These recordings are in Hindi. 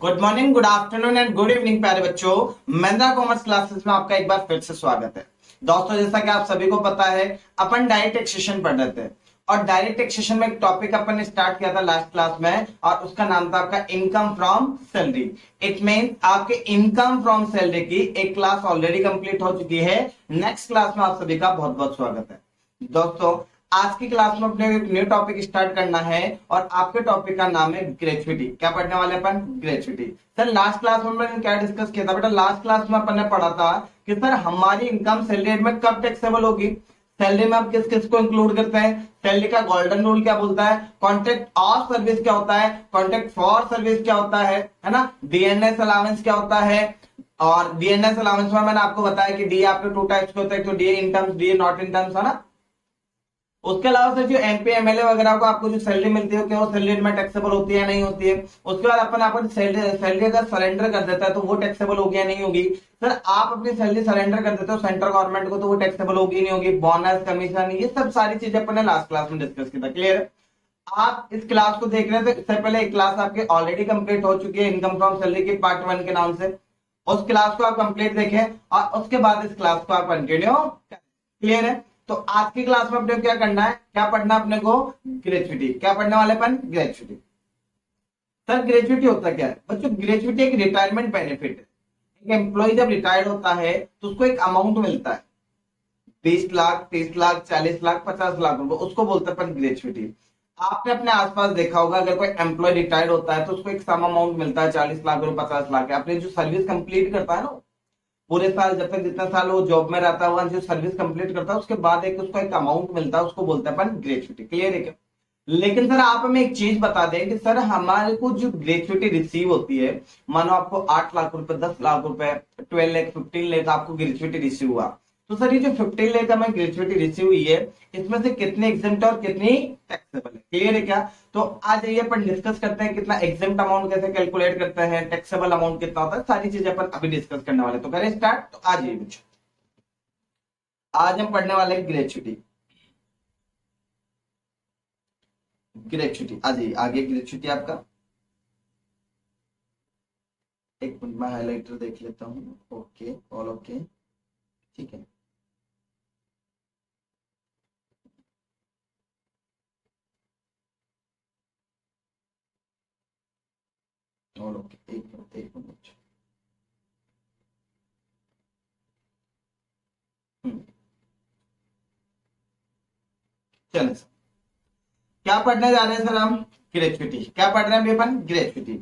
Good morning, good afternoon and good evening प्यारे बच्चों। महिंद्रा कॉमर्स क्लासेस में आपका एक बार फिर से स्वागत है। दोस्तों, जैसा कि आप सभी को पता है, अपन डायरेक्ट टैक्सेशन पढ़ रहे थे और डायरेक्ट टैक्सेशन में एक टॉपिक अपन ने स्टार्ट किया था लास्ट क्लास में और उसका नाम था आपका income from salary. It means आपके इनकम फ्रॉम सैलरी की एक क्लास ऑलरेडी कंप्लीट हो चुकी है। नेक्स्ट क्लास में आप सभी का बहुत बहुत स्वागत है। दोस्तों, आज की क्लास में अपने एक न्यू टॉपिक स्टार्ट करना है और आपके टॉपिक का नाम है ग्रेचुइटी। क्या पढ़ने वाले अपन? ग्रेचुइटी। सर, लास्ट क्लास में मैंने क्या डिस्कस किया था बेटा? लास्ट क्लास में अपन ने पढ़ा था कि सर हमारी इनकम सैलरी में कब टैक्सेबल होगी। सैलरी में हम किस किस को इंक्लूड करते हैं? सैलरी का गोल्डन रूल क्या बोलता है? कॉन्ट्रैक्ट ऑफ सर्विस क्या होता है? कॉन्ट्रैक्ट फॉर सर्विस क्या होता है ना? डीएनएस अलाउंस क्या होता है? और डीएनएस अलाउंस में मैंने आपको बताया कि डी आपके टू टाइप्स के होते हैं, तो D in terms, D not in terms, है ना। उसके अलावा सर जो एमपी एमएलए वगैरह को आपको जो सैलरी मिलती है, क्या वो सैलरी में टैक्सेबल होती है नहीं होती है? उसके बाद अपन सैलरी अगर सरेंडर कर देता है तो वो टैक्सेबल होगी या नहीं होगी? सर, आप अपनी सैलरी सरेंडर कर देते हो सेंट्रल गवर्नमेंट को तो वो टैक्सेबल होगी नहीं होगी? बोनस, कमीशन, ये सब सारी चीजें अपन ने लास्ट क्लास में डिस्कस किया था। क्लियर है? आप इस क्लास को देख रहे हैं तो इससे पहले एक क्लास आपकी ऑलरेडी कंप्लीट हो चुकी है इनकम फ्रॉम सैलरी की पार्ट 1 के नाम से। उस क्लास को आप कंप्लीट देखें और उसके बाद इस क्लास को आप कंटिन्यू करें। क्लियर है? तो आज की क्लास में अपने क्या करना है, क्या पढ़ना है अपने को? ग्रेचुइटी। क्या पढ़ने वाले अपन? ग्रेचुइटी। सर, ग्रेचुइटी होता क्या है बच्चों? ग्रेचुइटी एक रिटायरमेंट बेनिफिट है। एक एम्प्लॉय जब रिटायर्ड होता है तो उसको एक अमाउंट मिलता है, 20 लाख, 30 लाख, 40 लाख, 50 लाख रुपए, उसको बोलते हैं अपन ग्रेचुइटी। आपने अपने आसपास देखा होगा, अगर कोई एम्प्लॉय रिटायर्ड होता है तो उसको एक सम अमाउंट मिलता है, 40 लाख और 50 लाख। अपने जो सर्विस कंप्लीट करता है ना पूरे साल, जब तक जितना साल वो जॉब में रहता है, जो सर्विस कंप्लीट करता है उसके बाद एक उसको एक अमाउंट मिलता है, उसको बोलते हैं अपन ग्रेचुइटी। क्लियर है क्या? लेकिन सर आप हमें एक चीज बता दें कि सर हमारे को जो ग्रेचुइटी रिसीव होती है, मानो आपको 8 लाख रुपए, 10 लाख रुपए, 12 लाख, 15 लाख आपको ग्रेचुइटी रिसीव हुआ, तो सर ये जो 15 लाख हमें ग्रेचुइटी रिसीव हुई है, इसमें से कितने एग्जेम्प्ट और कितनी टैक्सेबल है? क्लियर है क्या? तो आज ये अपन डिस्कस करते हैं कितना एग्जेम्प्ट अमाउंट कैसे कैलकुलेट करते हैं, टैक्सेबल अमाउंट कितना होता है, सारी चीजें अपन अभी डिस्कस करने वाले। तो करें स्टार्ट। तो आज ये बच्चों, आज हम पढ़ने वाले हैं ग्रेचुइटी। ग्रेचुइटी आ जाइए आगे। ग्रेचुइटी आपका, एक मिनट में हाइलाइटर देख लेता हूँ। ओके, ऑल ओके, ठीक है। ऑल ओके, एक मिनट एक मिनट। चलो सर, क्या पढ़ने जा रहे हैं सर हम? ग्रेचुइटी। क्या पढ़ रहे हैं अभी अपन? ग्रेचुइटी।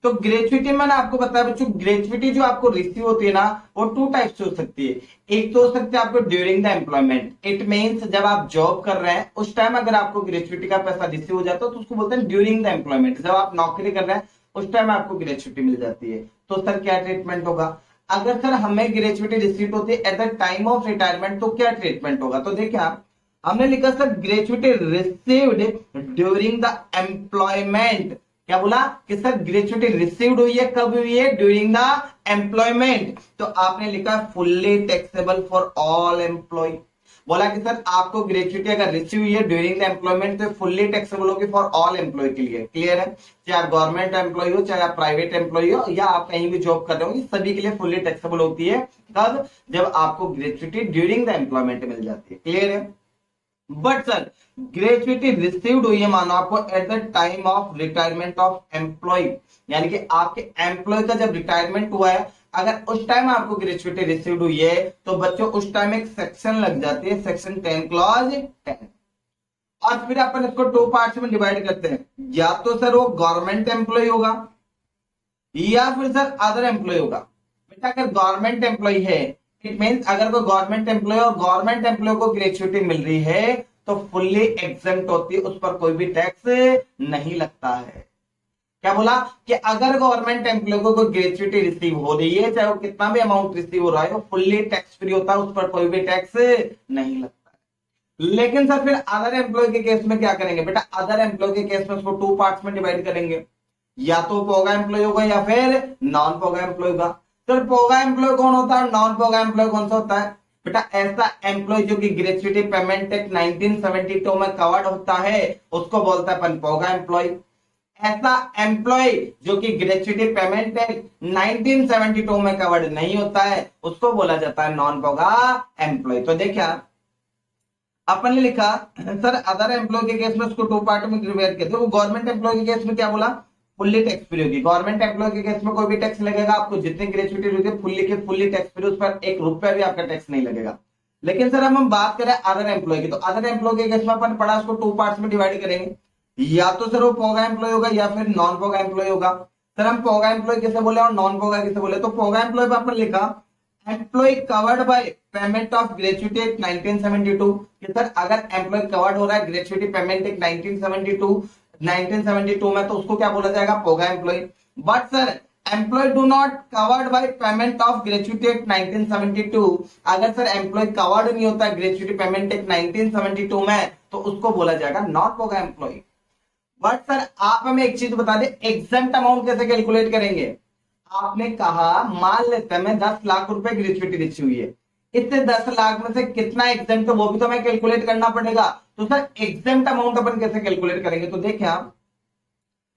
तो ग्रेचुइटी मैंने आपको बताया बच्चों, ग्रेचुइटी जो आपको रिसीव होती है ना, वो टू टाइप्स से हो सकती है। एक तो हो सकती है आपको during the employment. It means जब आप जॉब कर रहे हैं उस टाइम अगर आपको ग्रेचुइटी का पैसा रिसीव हो जाता है तो उसको बोलते हैं ड्यूरिंग द एम्प्लॉयमेंट। जब आप नौकरी कर रहे हैं उस टाइम आपको ग्रेचुइटी मिल जाती है। तो सर क्या ट्रीटमेंट होगा? अगर सर हमें ग्रेचुइटी रिसीव होती है eight the time of retirement तो क्या ट्रीटमेंट होगा? तो देखिए आप, हमने लिखा sir gratuity received during the employment. क्या बोला कि सर ग्रेचुइटी रिसीव्ड हुई है, कब हुई है? During the employment. तो आपने लिखा fully taxable for all employ. बोला कि सर आपको ग्रेचुइटी अगर रिसीव हुई है ड्यूरिंग द एम्प्लॉयमेंट तो फुल्ली टैक्सेबल होगी फॉर ऑल एम्प्लॉय के लिए। क्लियर है? चाहे आप गवर्नमेंट एम्प्लॉय हो, चाहे आप प्राइवेट एम्प्लॉय हो, या आप कहीं भी जॉब कर रहे हो, ये सभी के लिए फुल्ली टैक्सेबल होती है। कब? जब आपको ग्रेचुइटी ड्यूरिंग द एम्प्लॉयमेंट मिल जाती है। क्लियर है? बट सर ग्रेचुइटी रिसीव्ड हुई है मानो आपको at the time of retirement of employ, यानी कि आपके एम्प्लॉय का जब रिटायरमेंट हुआ है, अगर उस टाइम आपको ग्रेचुइटी रिसीव्ड हुई है तो बच्चों उस टाइम एक सेक्शन लग जाती है, सेक्शन 10 क्लॉज 10। और फिर अपन इसको टू पार्ट्स में डिवाइड करते हैं, या तो सर वो गवर्नमेंट एम्प्लॉय होगा या फिर सर अदर एम्प्लॉय होगा। बेटा अगर गवर्नमेंट एम्प्लॉय है, इट मींस अगर कोई गवर्नमेंट एम्प्लॉय और गवर्नमेंट एम्प्लॉय को ग्रेचुइटी मिल रही है तो फुल्ली एग्जेम्प्ट होती है, उस पर कोई भी टैक्स नहीं लगता है। क्या बोला कि अगर गवर्नमेंट एम्प्लॉय को कोई ग्रेचुइटी रिसीव हो रही है, चाहे वो कितना भी अमाउंट रिसीव हो रहा है, वो फुल्ली टैक्स फ्री होता है, उस पर कोई भी टैक्स नहीं लगता है। लेकिन सर फिर अदर एम्प्लॉय के केस में क्या करेंगे? बेटा अदर एम्प्लॉय के केस में उसको टू पार्ट्स में डिवाइड करेंगे, या तो पोगा एम्प्लॉय होगा या फिर नॉन पोगा एम्प्लॉय होगा। सर पोगा एम्प्लॉय कौन होता है, नॉन पोगा एम्प्लॉय कौन सा होता है? बेटा ऐसा एम्प्लॉय जो कि ग्रेचुइटी पेमेंट एक्ट 1972 में कवर्ड होता है उसको बोलता है अपन पोगा एम्प्लॉय। ऐसा एम्प्लॉय जो कि ग्रेच्युटी पेमेंट एक्ट 1972 में कवर्ड नहीं होता है उसको बोला जाता है नॉन पोगा एम्प्लॉय। तो देखिए अपन ने लिखा सर अदर एम्प्लॉय के केस में उसको टू पार्ट में डिवाइड किया। देखो गवर्नमेंट एम्प्लॉय के केस में क्या बोला, फुल्ली टैक्स फ्री होगी। गवर्नमेंट एम्प्लॉय के केस में कोई भी टैक्स लगेगा आपको, जितनी ग्रेच्युटी होगी फुल्ली टैक्स फ्री, उस पर 1 रुपया भी आपका टैक्स नहीं लगेगा। लेकिन सर हम बात करें अदर एम्प्लॉय की, तो अदर एम्प्लॉय के केस में अपन पढ़ा उसको 2 पार्ट्स में डिवाइड करेंगे, या तो सर वो पोगा एम्प्लॉय होगा या फिर नॉन पोगा एम्प्लॉय होगा। सर हम पोगा एम्प्लॉय किसे बोले और नॉन पोगा किसे बोले, तो पोगा एम्प्लॉय पर अपन लिखा employ covered by payment of gratuity act 1972 कि सर अगर एम्प्लॉय कवर्ड हो रहा है ग्रेच्युटी पेमेंट एक्ट 1972 में तो उसको क्या बोला जाएगा, POGA employ. But sir employ do not covered by payment of gratuity act 1972, अगर सर एम्प्लॉय कवर्ड नहीं होता ग्रेच्युटी पेमेंट एक्ट 1972 में तो उसको बोला जाएगा non POGA employ. But sir आप हमें एक चीज बता दें, एग्जेम्प्ट अमाउंट कैसे कैलकुलेट करेंगे। आपने कहा मान लेते हैं 10 लाख रुपए ग्रेच्युटी रिची हुई है, इससे 10 लाख में से कितना एग्जेम्प्ट है वो भी तो हमें कैलकुलेट करना पड़ेगा। तो सर एग्जेम्प्ट अमाउंट अपन कैसे कैलकुलेट करेंगे, तो देखिए आप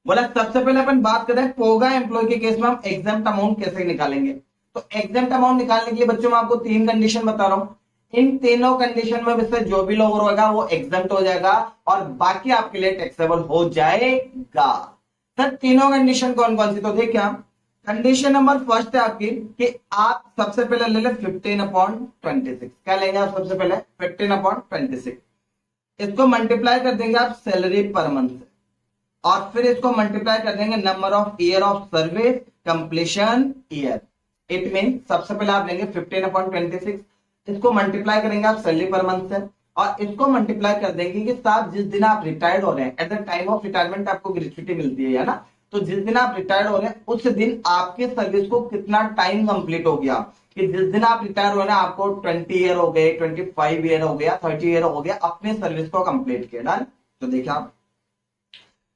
बोला सबसे पहले अपन बात करें पोगा एम्प्लॉय के केस में हम एग्जेम्प्ट अमाउंट कैसे निकालेंगे। तो एग्जेम्प्ट अमाउंट निकालने के लिए बच्चों मैं आपको 3 कंडीशन बता रहा हूं, इन तीनों कंडीशन में से जो भी लोअर होगा वो एग्जेम्प्ट हो जाएगा और बाकी आपके लिए टैक्सेबल हो जाएगा। सर तीनों कंडीशन कौन कौन सी, तो देखिए कंडीशन नंबर फर्स्ट है आपकी कि आप सबसे पहले ले ले 15/26, क्या लेंगे आप सबसे पहले 15/26, इसको मल्टीप्लाई कर देंगे आप सैलरी पर मंथ से और फिर इसको मल्टीप्लाई कर देंगे number of year of service completion year. It mean सबसे पहले आप लेंगे 15/26, इसको मल्टीप्लाई करेंगे आप सैलरी पर मंथ से और इसको मल्टीप्लाई कर देंगे कि साहब जिस दिन आप रिटायर्ड हो रहे हैं, eight the time of retirement आपको ग्रेच्युटी मिलती है ना, तो जिस दिन आप रिटायर्ड हो रहे हैं उस दिन आपके सर्विस को कितना टाइम कंप्लीट हो गया, कि जिस दिन आप रिटायर हो रहे हैं आपको 20 ईयर हो गए, 25 ईयर हो गया, 30 ईयर हो गया अपने सर्विस को कंप्लीट किया। डन। तो देखिए आप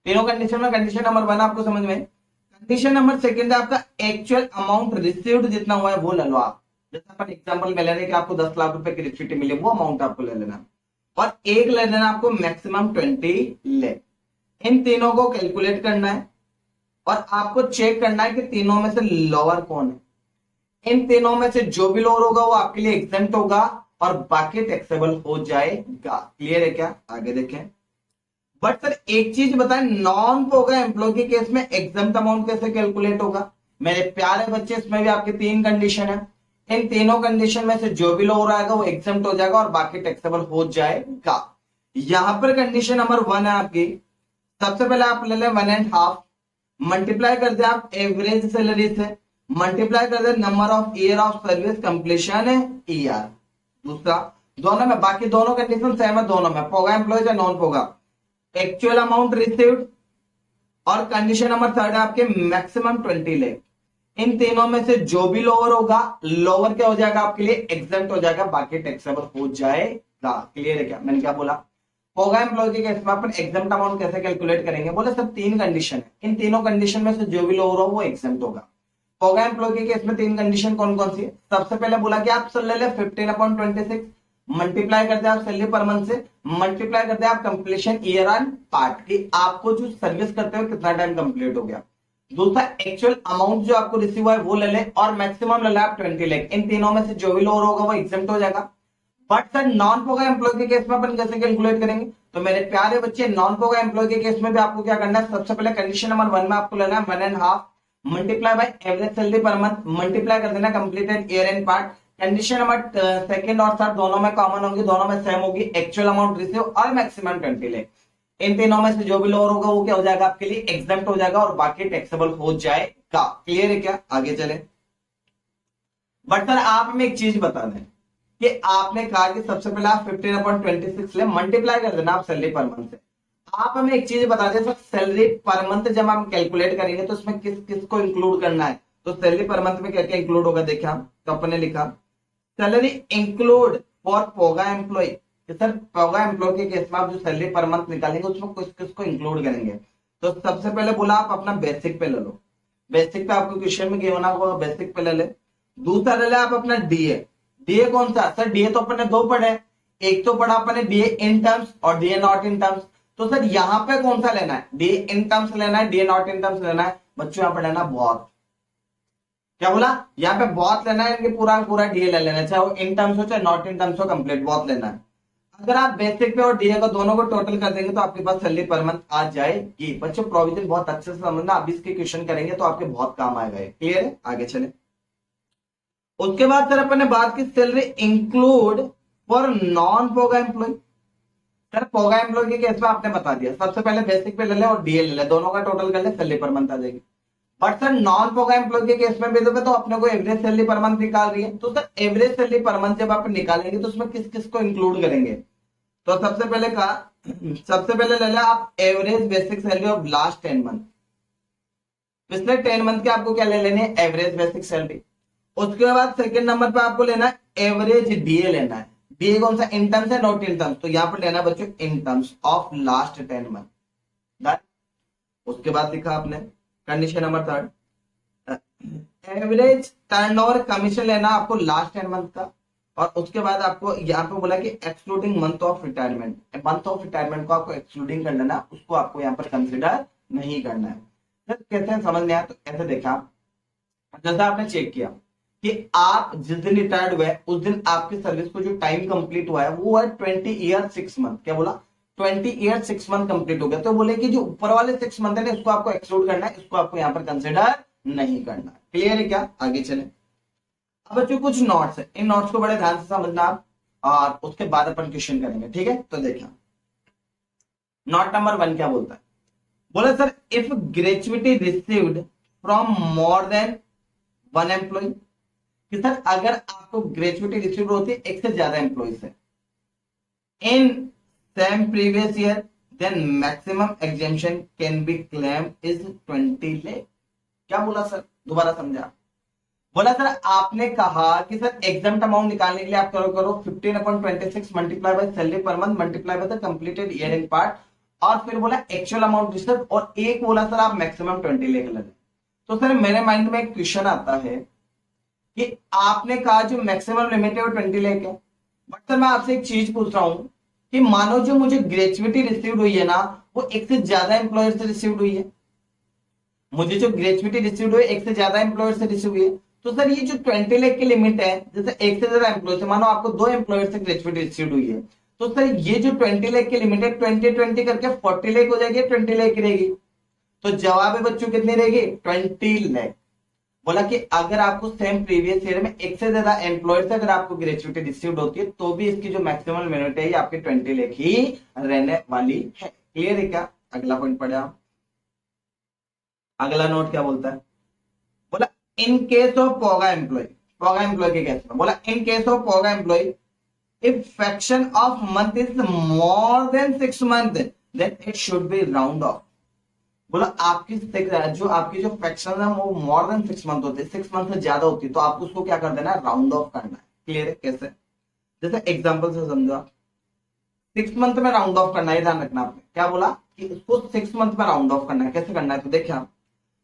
तीनों कंडीशन में कंडीशन नंबर 1 आपको समझ में, कंडीशन नंबर सेकंड है आपका एक्चुअल अमाउंट रिसीव्ड जितना हुआ है वो ले लो आप। जैसे अपन एग्जांपल में ले रहे कि आपको 10 लाख रुपए की ग्रेच्युटी मिली, वो अमाउंट आपको ले लेना और एक ले लेना आपको मैक्सिमम 20 ले। इन तीनों को कैलकुलेट करना है और आपको चेक करना है कि तीनों में से लोअर कौन है। इन तीनों में से जो भी लोअर होगा वो आपके लिए एग्जेम्प्ट होगा और बाकी टैक्सेबल हो जाएगा। क्लियर है क्या, आगे देखें। बट सर एक चीज बताएं, नॉन पोगा एम्प्लॉय के केस में एग्जेम्प्ट अमाउंट कैसे कैलकुलेट होगा। मेरे प्यारे बच्चे इसमें भी आपकी 3 कंडीशन है, इन तीनों कंडीशन में से जो भी लोअर आएगा वो एग्जेम्प्ट हो जाएगा और बाकी टैक्सेबल हो जाएगा। यहां पर कंडीशन नंबर 1 है आपकी, सबसे पहले आप ले लें 1.5, मल्टीप्लाई कर दे आप एवरेज सैलरी से, मल्टीप्लाई कर दे number of year of service completion year. दूसरा दोनों में, बाकी दोनों कंडीशन सेम है दोनों में, पोगा एम्प्लॉय या नॉन पोगा, एक्चुअल अमाउंट रिसीव्ड और कंडीशन नंबर 3 है आपके मैक्सिमम 20 लाख। इन तीनों में से जो भी लोअर होगा, लोअर क्या हो जाएगा आपके लिए एग्जेम्प्ट हो जाएगा, बाकी टैक्सेबल हो जाएगा। क्लियर है क्या, मैंने क्या बोला। पोगा एम्प्लॉय के केस में अपन एग्जेम्प्ट अमाउंट कैसे कैलकुलेट करेंगे, बोले सब 3 कंडीशन है, इन तीनों कंडीशन में से जो भी लोअर हो वो एग्जेम्प्ट होगा। पोगा एम्प्लॉय के केस में 3 कंडीशन कौन कौन सी है, सबसे पहले बोला कि आप ले ले 15/26, मल्टीप्लाई करते हैं आप सैलरी पर मंथ से, मल्टीप्लाई करते हैं आप कंप्लीशन ईयर एंड पार्ट की, आपको जो सर्विस करते हुए कितना टाइम कंप्लीट हो गया। दूसरा एक्चुअल अमाउंट जो आपको रिसीव हुआ है वो ले ले और मैक्सिमम ले ले आप 20 लाख। इन तीनों में से जो भी लोअर होगा वो एग्जेम्प्ट हो जाएगा। But sir non POGA employ के केस में अपन कैसे कैलकुलेट करेंगे, तो मेरे प्यारे बच्चे नॉन पोगा एम्प्लॉय के केस में भी आपको क्या करना है, सबसे पहले कंडीशन नंबर 1 में आपको लेना है 1.5 multiply by average salary per month, multiply कर देना completed year and part. Condition number second और थर्ड दोनों में कॉमन होगी, दोनों में सेम होगी, एक्चुअल अमाउंट रिसीव और मैक्सिमम 20 लाख। इन तीनों में से जो भी लोअर होगा वो क्या हो जाएगा आपके लिए एग्जेम्प्ट हो जाएगा और बाकी टैक्सेबल हो जाएगा। क्लियर है क्या, आगे चले। बट सर आप हमें एक चीज बता दें कि आपने कहा कि सबसे पहले आप 15/26 ले, मल्टीप्लाई कर देना आप सैलरी पर मंथ से। आप हमें एक चीज बता दें सर, सैलरी पर मंथ जब हम कैलकुलेट करेंगे तो उसमें किस किस को इंक्लूड करना है, तो सैलरी पर मंथ में क्या क्या इंक्लूड होगा। देखिए हम तो अपने लिखा salary include for POGA employ, sir POGA employ के केस में आप जो सैलरी पर मंथ निकालेंगे उसमें किस किस को इंक्लूड करेंगे। तो सबसे पहले बोला आप अपना बेसिक पे ले लो, बेसिक पे आपको क्वेश्चन में गिवन होगा, बेसिक पे ले ले। दूसरा ले ले आप अपना डीए, डीए कौन सा, सर डीए तो अपने 2 पढ़े, एक तो पढ़ा अपने डीए इन टर्म्स और डीए नॉट इन टर्म्स। तो सर यहां पे कौन सा लेना है, डी इन टर्म्स लेना है, डी नॉट इन टर्म्स लेना है? बच्चों यहां पर लेना बहुत, क्या बोला, यहाँ पे बहुत लेना है, इनके पूरा पूरा डीए ले लेना है, चाहे वो इन टर्म्स हो चाहे नॉट इन टर्म्स हो, कंप्लीट बहुत लेना है। अगर आप बेसिक पे और डीए को दोनों को टोटल कर देंगे तो आपके पास सैलरी पर मंथ आ जाएगी। बच्चों प्रोविजन बहुत अच्छे से समझना, अभी इसके क्वेश्चन करेंगे तो आपके बहुत काम आएगा। क्लियर है, आगे चले। उसके बाद सर अपन ने बात की salary include for non POGA employ. Sir POGA employ के केस में आपने बता दिया, सबसे पहले बेसिक पे ले ले और डीए ले ले, दोनों का टोटल कर ले, सैलरी पर मंथ आ जाएगी। But sir non POGA employ के केस में भी तो अपने को एवरेज सैलरी पर मंथ निकाल रही है, तो sir average salary per month जब आप निकालेंगे तो उसमें किस किस को इंक्लूड करेंगे? तो सबसे पहले ले लें आप average basic salary of last 10 month. पिछले 10 मंथ के आपको क्या ले लेने, एवरेज बेसिक सैलरी। उसके बाद सेकंड नंबर पे आपको लेना है एवरेज डीए लेना है। डीए कौन सा, इन टर्म्स है नॉट इन टर्म्स? तो यहां पर लेना है बच्चों in terms of last 10 month. उसके बाद लिखा आपने condition number 3, average turnover commission लेना आपको लास्ट 10 मंथ का। और उसके बाद आपको यहाँ पे बोला कि excluding month of retirement, month of retirement को आपको एक्सक्लूडिंग कर लेना, उसको आपको यहाँ पर कंसिडर नहीं करना है। तो कैसे समझ में आया, तो ऐसे देखा, जैसा आपने चेक किया कि आप जिस दिन रिटायर्ड हुए उस दिन आपकी सर्विस को जो टाइम कंप्लीट हुआ है वो है 20 ईयर 6 मंथ। क्या बोला, 20 ईयर 6 मंथ कंप्लीट हो गया। तो बोले कि जो ऊपर वाले 6 मंथ है ना, इसको आपको एक्सक्लूड करना है, इसको आपको यहाँ पर कंसिडर नहीं करना। क्लियर है क्या, आगे चले। अब बच्चों कुछ नोट्स है, इन नोट्स को बड़े ध्यान से समझना आप, और उसके बाद अपन क्वेश्चन करेंगे, ठीक है? तो देखिए नोट नंबर 1 क्या बोलता है, बोला sir if gratuity received from more than 1 employ, कि सर अगर आपको ग्रेचुइटी रिसीव होती है एक से ज्यादा एम्प्लॉय से in same previous year, then maximum exemption can be claim is 20 lakh. क्या बोला सर, दोबारा समझा। बोला सर आपने कहा कि सर एग्जाम अमाउंट निकालने के लिए आप करो 15/26 multiply by salary per month multiply by the completed year in part, और फिर बोला एक्चुअल अमाउंट रिसीव्ड, और एक बोला सर आप मैक्सिमम 20 लाख लगे। तो सर मेरे माइंड में एक क्वेश्चन आता है कि आपने कहा जो मैक्सिमम लिमिट है वो 20 लाख है, बट सर मैं आपसे एक चीज पूछ रहा हूं कि मानो जो मुझे ग्रेचुइटी रिसीव्ड हुई है ना वो एक से ज्यादा एम्प्लॉयर से रिसीव्ड हुई है, मुझे जो ग्रेचुइटी रिसीव्ड हुई एक से ज्यादा एम्प्लॉयर से रिसीव हुई है, तो सर ये जो 20 लाख की लिमिट है, जैसे एक से ज्यादा एम्प्लॉय से, मानो आपको 2 एम्प्लॉयर से ग्रेचुइटी रिसीव्ड हुई है, तो सर ये जो 20 लाख की लिमिट है 20 करके 40 लाख हो जाएगी, 20 लाख की रहेगी। तो जवाब है बच्चों कितनी रहेगी, 20 लाख। बोला कि अगर आपको सेम प्रीवियस ईयर में एक से ज्यादा एम्प्लॉय से अगर आपको ग्रेचुइटी रिसीव्ड होती है तो भी इसकी जो मैक्सिमम लिमिट है आपकी 20 लाख ही रहने वाली है। क्लियर है क्या, अगला पॉइंट पढ़े आप। अगला नोट क्या बोलता है, बोला in case of POGA employ, POGA employ के केस में बोला in case of POGA employ if fraction of month is more than 6 month then it should be round off. बोला आपकी जो फ्रैक्शन है वो मोर देन 6 मंथ होते हैं, 6 मंथ से ज्यादा होती है तो आपको उसको क्या कर देना है, राउंड ऑफ करना है। क्लियर है, कैसे, जैसे एग्जांपल से समझो आप, 6 मंथ में राउंड ऑफ करना है, ध्यान रखना आपने क्या बोला कि उसको 6 मंथ में राउंड ऑफ करना है। कैसे करना है, तो देखिए आप,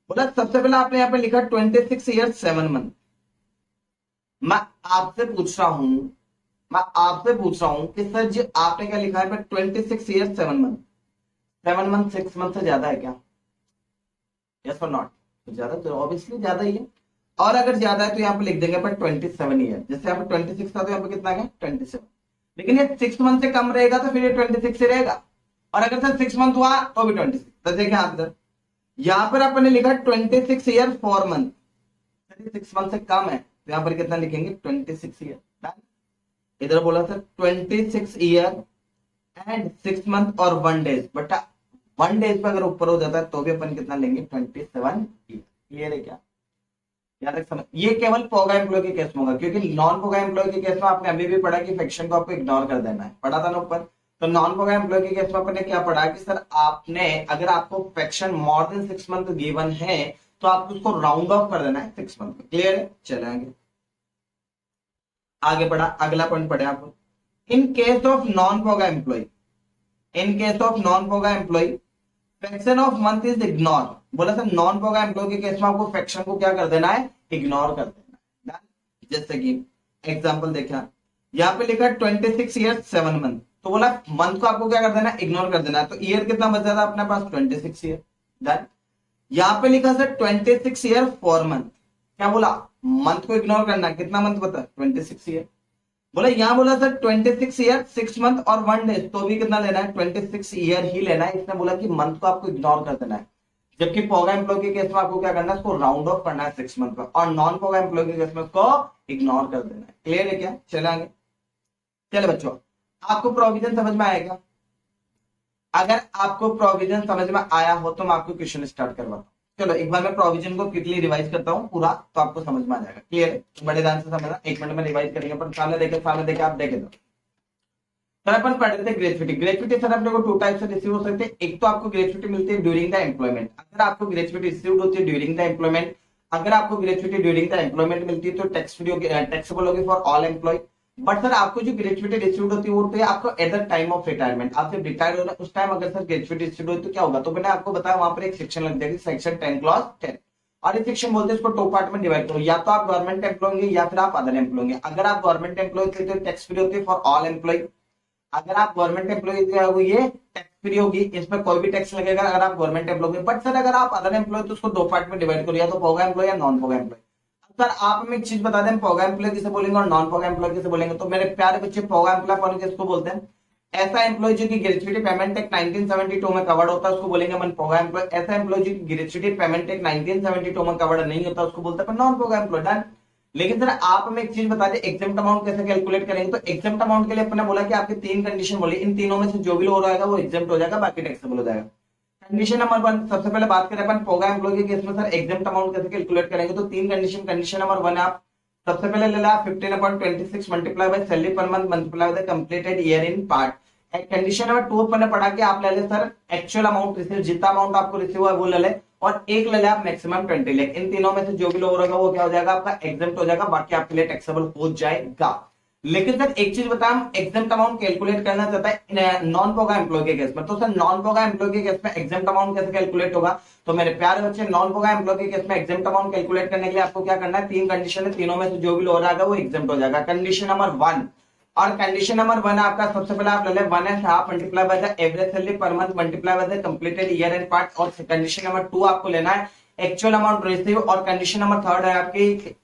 बोला सबसे पहले आपने यहाँ पे लिखा 26 ईयर 7 मंथ। मैं आपसे पूछ रहा हूं कि सर जी आपने क्या लिखा है 26 ईयर 7 मंथ, 7 मंथ 6 मंथ से ज्यादा है क्या, यस और नॉट? तो ज्यादा, तो ऑब्वियसली ज्यादा ही है। और अगर ज्यादा है तो यहाँ पे लिख देंगे 27 ईयर, जैसे यहाँ पे 26 था तो यहाँ पे कितना है 27, लेकिन ये 6 मंथ से कम रहेगा तो फिर ये 26 से रहेगा, और अगर सर 6 मंथ हुआ तो भी 26। तो देखिए यहाँ पर आपने लिखा 26 ईयर 4 मंथ, 6 मंथ से कम है तो यहाँ पर कितना लिखेंगे 26 ईयर। इधर बोला सर 26 ईयर एंड 6 मंथ और 1 डेज, बट 1 डेज पर अगर ऊपर हो जाता है तो भी अपन कितना लेंगे 27 ईयर। क्लियर है क्या, याद रख समझ। ये केवल पोगा एम्प्लॉय के केस में होगा, क्योंकि नॉन पोगा एम्प्लॉय के केस में आपने अभी भी पढ़ा कि फ्रैक्शन को आपको इग्नोर कर देना है, पढ़ा था ना ऊपर। तो नॉन पोगा एम्प्लॉय के केस में आपने क्या पढ़ा कि सर आपने अगर आपको फ्रैक्शन मोर देन 6 मंथ गिवन है तो आपको उसको राउंड ऑफ कर देना है 6 मंथ में। क्लियर है, चले आगे बढ़ा, अगला पॉइंट पढ़े आप। In case of non POGA employ, in case of non POGA employ fraction of month is ignore. बोला सर नॉन पोगा एम्प्लॉय के केस में आपको फ्रैक्शन को क्या कर देना है, इग्नोर कर देना है। जैसे कि एग्जांपल देखा, यहाँ पे लिखा 26 ईयर 7 मंथ, तो बोला मंथ को आपको क्या कर देना है, इग्नोर कर देना है। तो ईयर कितना बचा था अपने पास, 26 ईयर। डन। यहाँ पे लिखा सर 26 ईयर फॉर मंथ, क्या बोला, मंथ को इग्नोर करना, कितना मंथ बता, 26 ईयर। बोला यहाँ बोला सर 26 ईयर 6 मंथ और 1 डे, तो भी कितना लेना है, 26 ईयर ही लेना है। इसने बोला कि मंथ को आपको इग्नोर कर देना है, जबकि पोगा एम्प्लॉय के केस में आपको क्या करना है, उसको राउंड ऑफ करना है 6 मंथ में, और नॉन पोगा एम्प्लॉय के केस में उसको इग्नोर कर देना है। क्लियर है क्या, चले आगे। चले बच्चों, आपको प्रोविजन समझ में आएगा? अगर आपको प्रोविजन समझ में आया हो तो मैं आपको क्वेश्चन स्टार्ट करवाता हूँ। चलो एक बार मैं प्रोविजन को क्विकली रिवाइज करता हूँ पूरा, तो आपको समझ में आ जाएगा। क्लियर है, बड़े ध्यान से समझना, 1 मिनट में रिवाइज करेंगे, पर सामने देखे आप देखे दो। सर अपन पढ़ रहे थे ग्रेचुइटी। ग्रेचुइटी सर अपने को 2 टाइप से रिसीव हो सकते हैं। एक तो आपको ग्रेचुइटी मिलती है ड्यूरिंग द एम्प्लॉयमेंट। अगर आपको ग्रेचुइटी रिसीव होती है ड्यूरिंग द एम्प्लॉयमेंट, अगर आपको ग्रेचुइटी ड्यूरिंग द एम्प्लॉयमेंट मिलती है तो टैक्सेबल होगी for all employ. But sir आपको जो ग्रेचुइटी रिसीव होती है वो होती है आपको at the time of retirement, आप जब रिटायर हो रहे उस टाइम अगर सर ग्रेचुइटी रिसीव होती तो क्या होगा, तो मैंने आपको बताया वहां पर एक सेक्शन लग जाएगी, सेक्शन 10 क्लॉज 10। और ये सेक्शन बोलते हैं इसको 2 पार्ट में डिवाइड करो, या तो आप गवर्नमेंट एम्प्लॉय होंगे या फिर आप अदर एम्प्लॉय होंगे। अगर आप गवर्नमेंट एम्प्लॉय थे तो टैक्स फ्री होती है फॉर ऑल एम्प्लॉय। अगर आप गवर्नमेंट एम्प्लॉय ये टैक्स फ्री होगी, इसमें कोई भी टैक्स लगेगा अगर आप गवर्नमेंट एम्प्लॉय। बट सर अगर आप अदर एम्प्लॉय तो उसको 2 पार्ट में डिवाइड करो, या तो पोगा एम्प्लॉय या नॉन पोगा एम्प्लॉय। सर आप हमें एक चीज बता दें, पोगा एम्प्लॉय किसे बोलेंगे और नॉन पोगा एम्प्लॉय किसे बोलेंगे? तो मेरे प्यारे बच्चे, पोगा एम्प्लॉय कौन किसको बोलते हैं? ऐसा एम्प्लॉय जो कि ग्रेचुइटी पेमेंट एक्ट 1972 में कवर्ड होता है उसको बोलेंगे अपन पोगा एम्प्लॉय। ऐसा एम्प्लॉय जो कि ग्रेचुइटी पेमेंट एक्ट 1972 में कवर्ड नहीं होता उसको बोलते हैं नॉन पोगा एम्प्लॉय। डन। लेकिन सर आप हमें एक चीज बता दें, एग्जाम्प्ट अमाउंट कैसे कैलकुलेट करेंगे? तो एग्जाम्प्ट अमाउंट के लिए अपने बोला कि आपकी 3 कंडीशन बोली, इन तीनों में से जो भी हो रहेगा वो एग्जाम्प्ट हो जाएगा, बाकी टैक्सेबल हो जाएगा। कंडीशन नंबर 1, सबसे पहले बात करें अपन पोगा एम्प्लॉय के केस में सर एग्जाम्प्ट अमाउंट कैसे कैलकुलेट करेंगे? तो 3 कंडीशन। कंडीशन नंबर 1 आप सबसे पहले ले ला 15/26 multiply by salary per month multiply by the completed year in part. Condition number 2 अपन ने पढ़ा कि आप ले ले सर एक्चुअल अमाउंट रिसीव, जितना अमाउंट आपको रिसीव हुआ है वो ले ले, और एक ले ले आप मैक्सिमम 20 लाख। इन तीनों में से जो भी लोअर होगा वो क्या हो जाएगा, आपका एग्जाम्प्ट हो जाएगा, बाकी आपके लिए टैक्सेबल हो जाएगा। लेकिन सर एक चीज बता, हम एग्जाम्प्ट अमाउंट कैलकुलेट करना चाहता है नॉन पोगा एम्प्लॉय के केस में। तो सर नॉन पोगा एम्प्लॉय के केस में एग्जाम्प्ट अमाउंट कैसे कैलकुलेट होगा? तो मेरे प्यारे बच्चे, नॉन पोगा एम्प्लॉय के केस में एग्जाम्प्ट अमाउंट कैलकुलेट करने के लिए आपको क्या करना है, 3 कंडीशन है, तीनों में से जो भी लोअर आएगा वो एग्जाम्प्ट हो जाएगा। कंडीशन नंबर 1, और कंडीशन नंबर 1 आपका सबसे पहले आप ले ले 1.5 multiply by the average salary per month multiply by the completed year and part. और कंडीशन नंबर 2 आपको लेना है एक्चुअल अमाउंट रिसीव, और कंडीशन नंबर 3 है आपकी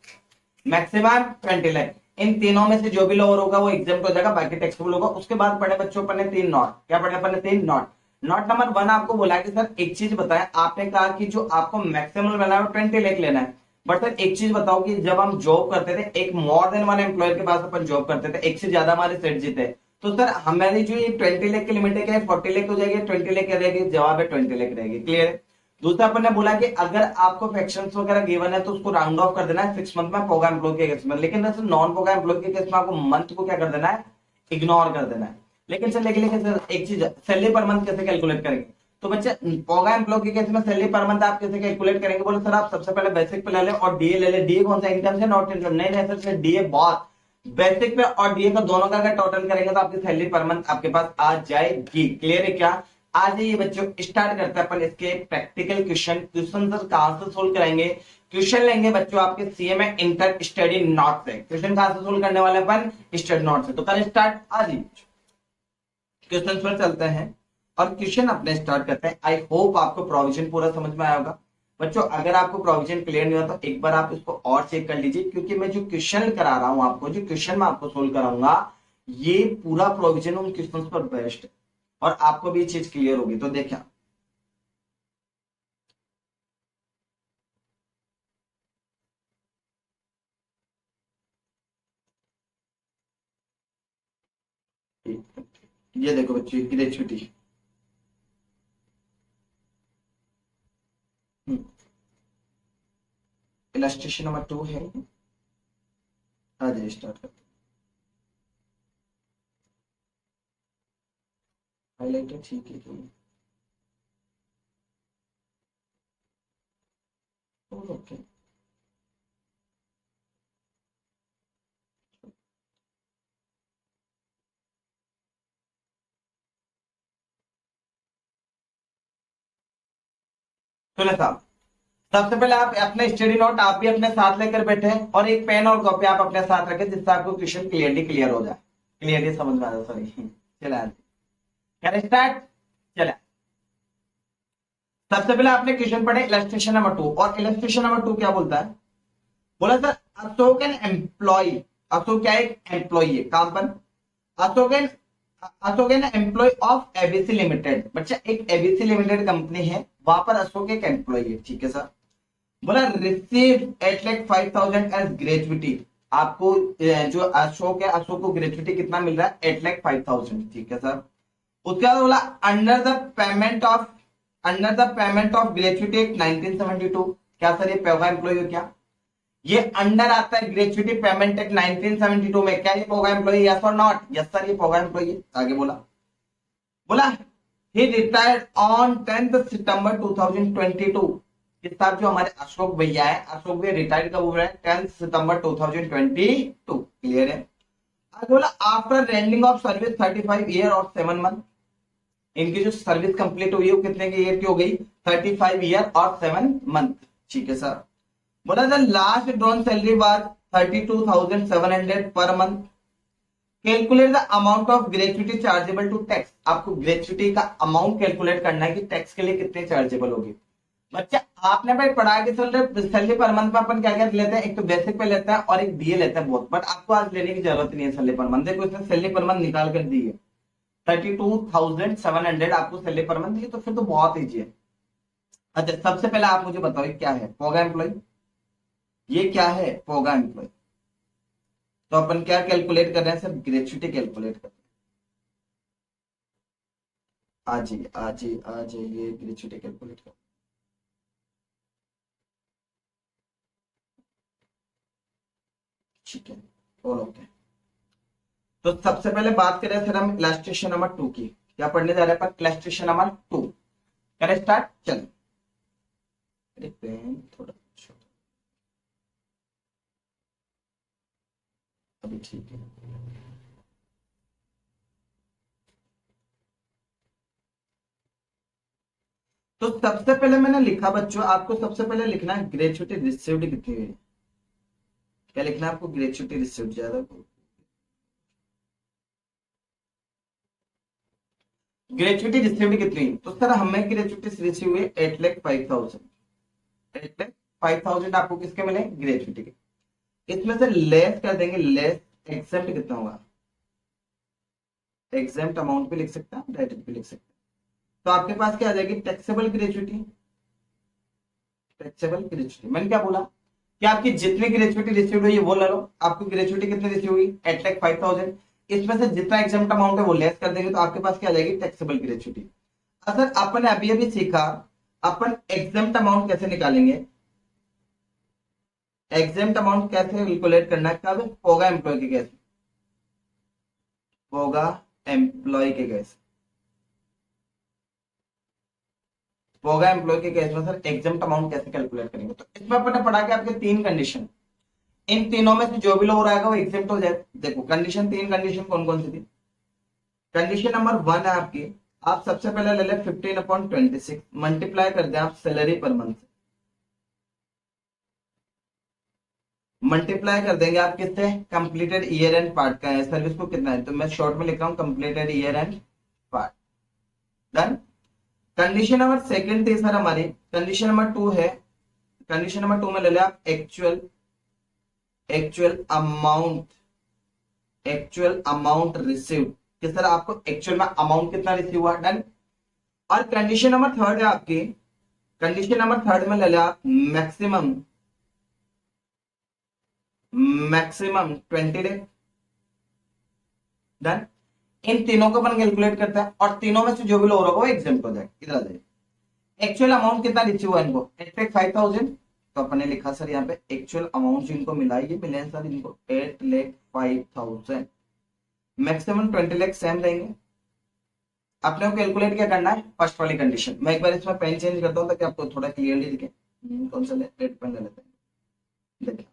मैक्सिमम 20 लाख। इन तीनों में से जो भी लोअर होगा वो एग्जाम्प्ट हो जाएगा, बाकी टैक्सेबल होगा। उसके बाद पढ़े बच्चों अपन ने 3 नॉट। क्या पढ़े अपन ने? 3 नॉट। नॉट नंबर 1 आपको बोला कि सर एक चीज बताया, आपने कहा कि जो आपको मैक्सिमम लेना है 20 लाख लेना है। बट सर एक चीज बताओ कि जब हम जॉब करते थे, एक मोर देन 1 एम्प्लॉयर के पास अपन जॉब करते थे, एक से ज्यादा हमारे सेट जीते, तो सर हमारी जो ये 20 लाख की लिमिट है क्या 40 लाख हो जाएगी, 20 लाख रहेगी? जवाब है 20 लाख रहेगी। क्लियर है। दूसरा अपन ने बोला कि अगर आपको फ्रैक्शंस वगैरह गिवन है तो उसको राउंड ऑफ कर देना है 6 मंथ में पोगा एम्प्लॉय के केस में। लेकिन सर नॉन पोगा एम्प्लॉय के केस में आपको मंथ को क्या कर देना है, इग्नोर कर देना है। लेकिन सर लेकिन सर एक चीज, सैलरी पर मंथ कैसे कैलकुलेट करेंगे? तो बच्चे पोगा एम्प्लॉय के केस में सैलरी पर मंथ आप कैसे कैलकुलेट करेंगे? बोले सर आप सबसे पहले बेसिक पे ले ले और डीए ले ले। डीए कौन सा, इनकम से नॉट इनकम? नहीं सर डीए बहुत बेसिक पे और डीए का दोनों का अगर टोटल करेंगे तो आपकी सैलरी पर मंथ आपके पास आ जाएगी। क्लियर है क्या? आ जाइए बच्चों, स्टार्ट करते हैं अपन इसके प्रैक्टिकल क्वेश्चन। क्वेश्चन सर कहां से सोल्व करेंगे? क्वेश्चन लेंगे बच्चों आपके सीएमए इंटर स्टडी नोट से। क्वेश्चन कहां से सोल्व करने वाले अपन? स्टडी नोट से। तो कल स्टार्ट, आ जाइए क्वेश्चन पर चलते हैं और क्वेश्चन अपने स्टार्ट करते हैं। आई होप आपको प्रोविजन पूरा समझ में आया होगा बच्चों। अगर आपको प्रोविजन क्लियर नहीं हुआ तो एक बार आप इसको और चेक कर लीजिए, क्योंकि मैं जो क्वेश्चन करा रहा हूं आपको, जो क्वेश्चन मैं आपको सोल्व कराऊंगा, ये पूरा प्रोविजन उन क्वेश्चन पर बेस्ड है और आपको भी चीज क्लियर होगी। तो देखिए ये देखो बच्चों, ग्रेचुइटी इलस्ट्रेशन नंबर 2 है। आ जाइए स्टार्ट करते हैं। हाईलाइटर ठीक है तो ओके। सुने साहब, सबसे पहले आप अपने स्टडी नोट आप भी अपने साथ लेकर बैठे और एक पेन और कॉपी आप अपने साथ रखें, जिससे आपको क्वेश्चन क्लियरली क्लियर हो जाए। क्लियरली समझ में आ जाए, सॉरी चला कैन स्टार्ट। चला, सबसे पहले आपने क्वेश्चन पढ़े इलस्ट्रेशन नंबर 2, और इलस्ट्रेशन नंबर 2 क्या बोलता है? बोला sir Ashok an employ, Ashok क्या एक एम्प्लॉय है, काम पर। Ashok an Ashok an employ of ABC limited, बच्चा एक एबीसी लिमिटेड कंपनी है, वहां पर अशोक एक एम्प्लॉय है, ठीक है सर। बोला रिसीव 8,05,000 एज ग्रेजुइटी, आपको जो अशोक है, अशोक को ग्रेजुइटी कितना मिल रहा है? 8,05,000, ठीक है सर। उसके बाद बोला अंडर द पेमेंट ऑफ ग्रेजुइटी 1972, क्या सर ये होगा एम्प्लॉय हो क्या? ये अंडर आता है ग्रेजुइटी पेमेंट एक्ट 1972 में, क्या ये होगा एम्प्लॉय? यस और नॉट? यस सर ये होगा एम्प्लॉय। आगे बोला ही रिटायर्ड ऑन 10th सितंबर 2022, इस साल जो हमारे अशोक भैया है, अशोक भैया रिटायर्ड कब हुआ है? 10th सितंबर 2022, क्लियर है। आगे बोला after rending of service 35 year और 7 मंथ, इनकी जो सर्विस कंप्लीट हुई है वो कितने की ईयर की हो गई? 35 ईयर और 7 मंथ, ठीक है सर। बोला the last drawn salary was 32,700 per month, calculate the amount of gratuity chargeable to tax, आपको ग्रेच्युटी का अमाउंट कैलकुलेट करना है कि टैक्स के लिए कितने चार्जेबल होगी। बच्चा आपने भाई पढ़ा कि सैलरी पर मंथ में अपन क्या क्या लेते हैं? एक तो बेसिक पे लेते हैं और एक डीए लेते हैं बहुत, बट आपको आज लेने की जरूरत नहीं है सैलरी पर मंथ। देखो इसमें सैलरी पर मंथ निकाल कर दी है 32,700 आपको सैलरी पर मंथ दी, तो फिर तो बहुत ईजी है। अच्छा सबसे पहले आप मुझे बताओ क्या है पोगा एम्प्लॉय? ये क्या है पोगा एम्प्लॉय? तो अपन क्या कैलकुलेट कर रहे हैं सर? ग्रेच्युटी कैलकुलेट कर रहे हैं। आ जाइए ग्रेच्युटी कैलकुलेट कर, ठीक है और ओके। तो सबसे पहले बात करें सर हम इलस्ट्रेशन नंबर 2 की, क्या पढ़ने जा रहे हैं? पर इलस्ट्रेशन नंबर 2 करें स्टार्ट। चलो पेन थोड़ा छोटा, अभी ठीक है। तो सबसे पहले मैंने लिखा बच्चों, आपको सबसे पहले लिखना है ग्रेच्युटी रिसीव्ड कितनी हुई। क्या लिखना है आपको? ग्रेच्युटी रिसीव्ड ज्यादा, ग्रेच्युटी रिसीव्ड कितनी? तो सर हमें ग्रेच्युटी रिसीव हुई 8,05,000, 8,05,000 आपको किसके मिले? ग्रेच्युटी के। इसमें से लेस कर देंगे, लेस एग्जेम्प्ट कितना होगा? एग्जेम्प्ट अमाउंट भी लिख सकता है, डायरेक्ट भी लिख सकते हैं। तो आपके पास क्या आ जाएगी? Taxable gratuity. टैक्सेबल ग्रेच्युटी मैंने क्या बोला कि आपकी जितनी ग्रेच्युटी रिसीव हुई है वो ले लो। आपकी ग्रेच्युटी कितनी रिसीव हुई? 8,05,000। इसमें से जितना एग्जाम्प्ट अमाउंट है वो लेस कर देंगे, तो आपके पास क्या आ जाएगी? Taxable gratuity. सर अपन अभी अभी सीखा अपन एग्जाम्प्ट अमाउंट कैसे निकालेंगे, एग्जाम्प्ट अमाउंट कैसे कैलकुलेट करना है? कब? होगा एम्प्लॉय के केस, होगा एम्प्लॉय के केस, होगा एम्प्लॉय के केस में सर एग्जाम्प्ट अमाउंट कैसे कैलकुलेट करेंगे। तो इसमें अपन ने पढ़ा कि आपके 3 कंडीशन, इन तीनों में से जो भी लोग रहेगा वो एग्जाम्प्ट हो जाए। देखो कंडीशन, 3 कंडीशन कौन कौन सी थी? कंडीशन नंबर 1 है आपकी, आप सबसे पहले ले ले 15/26 मल्टीप्लाई कर दे आप सैलरी पर मंथ से, मल्टीप्लाई कर देंगे आप किससे? कंप्लीटेड ईयर एंड पार्ट का है, सर्विस को कितना है, तो मैं शॉर्ट में लिख रहा हूं completed year and part. Done. Condition number second थी सर हमारी, कंडीशन नंबर 2 है, कंडीशन नंबर 2 में ले ले आप एक्चुअल अमाउंट रिसीव, कि सर आपको एक्चुअल में अमाउंट कितना रिसीव हुआ। डन। और कंडीशन नंबर 3 है आपकी, कंडीशन नंबर 3 में ले ले आप मैक्सिमम 20 डे। डन। इन तीनों को अपन कैलकुलेट करता है और तीनों में से जो भी लोअर होगा वो एग्जाम्प्ट हो जाएगा। इधर आ जाए, एक्चुअल अमाउंट कितना रिसीव हुआ इनको? 8,05,000। तो अपने लिखा सर यहाँ पे एक्चुअल अमाउंट जिनको मिला ये मिले सर इनको 8,05,000, मैक्सिमम 20 लाख सेम रहेंगे। आपने को कैलकुलेट क्या करना है? फर्स्ट वाली कंडीशन। मैं एक बार इसमें पेन चेंज करता हूँ ताकि आपको थोड़ा क्लियरली दिखे। कौन सा रेड पेन ले लेते हैं, देखिए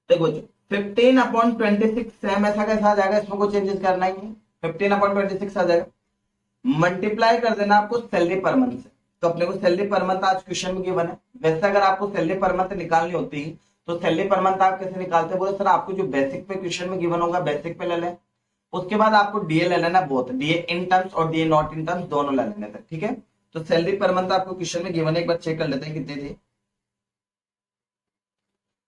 देखो 15/26 सेम ऐसा कैसा आ जाएगा, इसमें कोई चेंजेस करना ही है, 15/26 आ जाएगा। मल्टीप्लाई कर देना आपको सैलरी पर मंथ से, तो अपने को सैलरी पर मंथ आज क्वेश्चन में गिवन है। वैसे अगर आपको सैलरी पर मंथ निकालनी होती तो सैलरी पर मंथ आप कैसे निकालते? बोले सर आपको जो बेसिक पे क्वेश्चन में गिवन होगा बेसिक पे ले लें, उसके बाद आपको डीए ले लेना, बोथ डीए इन टर्म्स और डीए नॉट इन टर्म्स दोनों ले लेने थे, ठीक है। तो सैलरी पर मंथ आपको क्वेश्चन में गिवन है, एक बार चेक कर लेते हैं कितनी थी।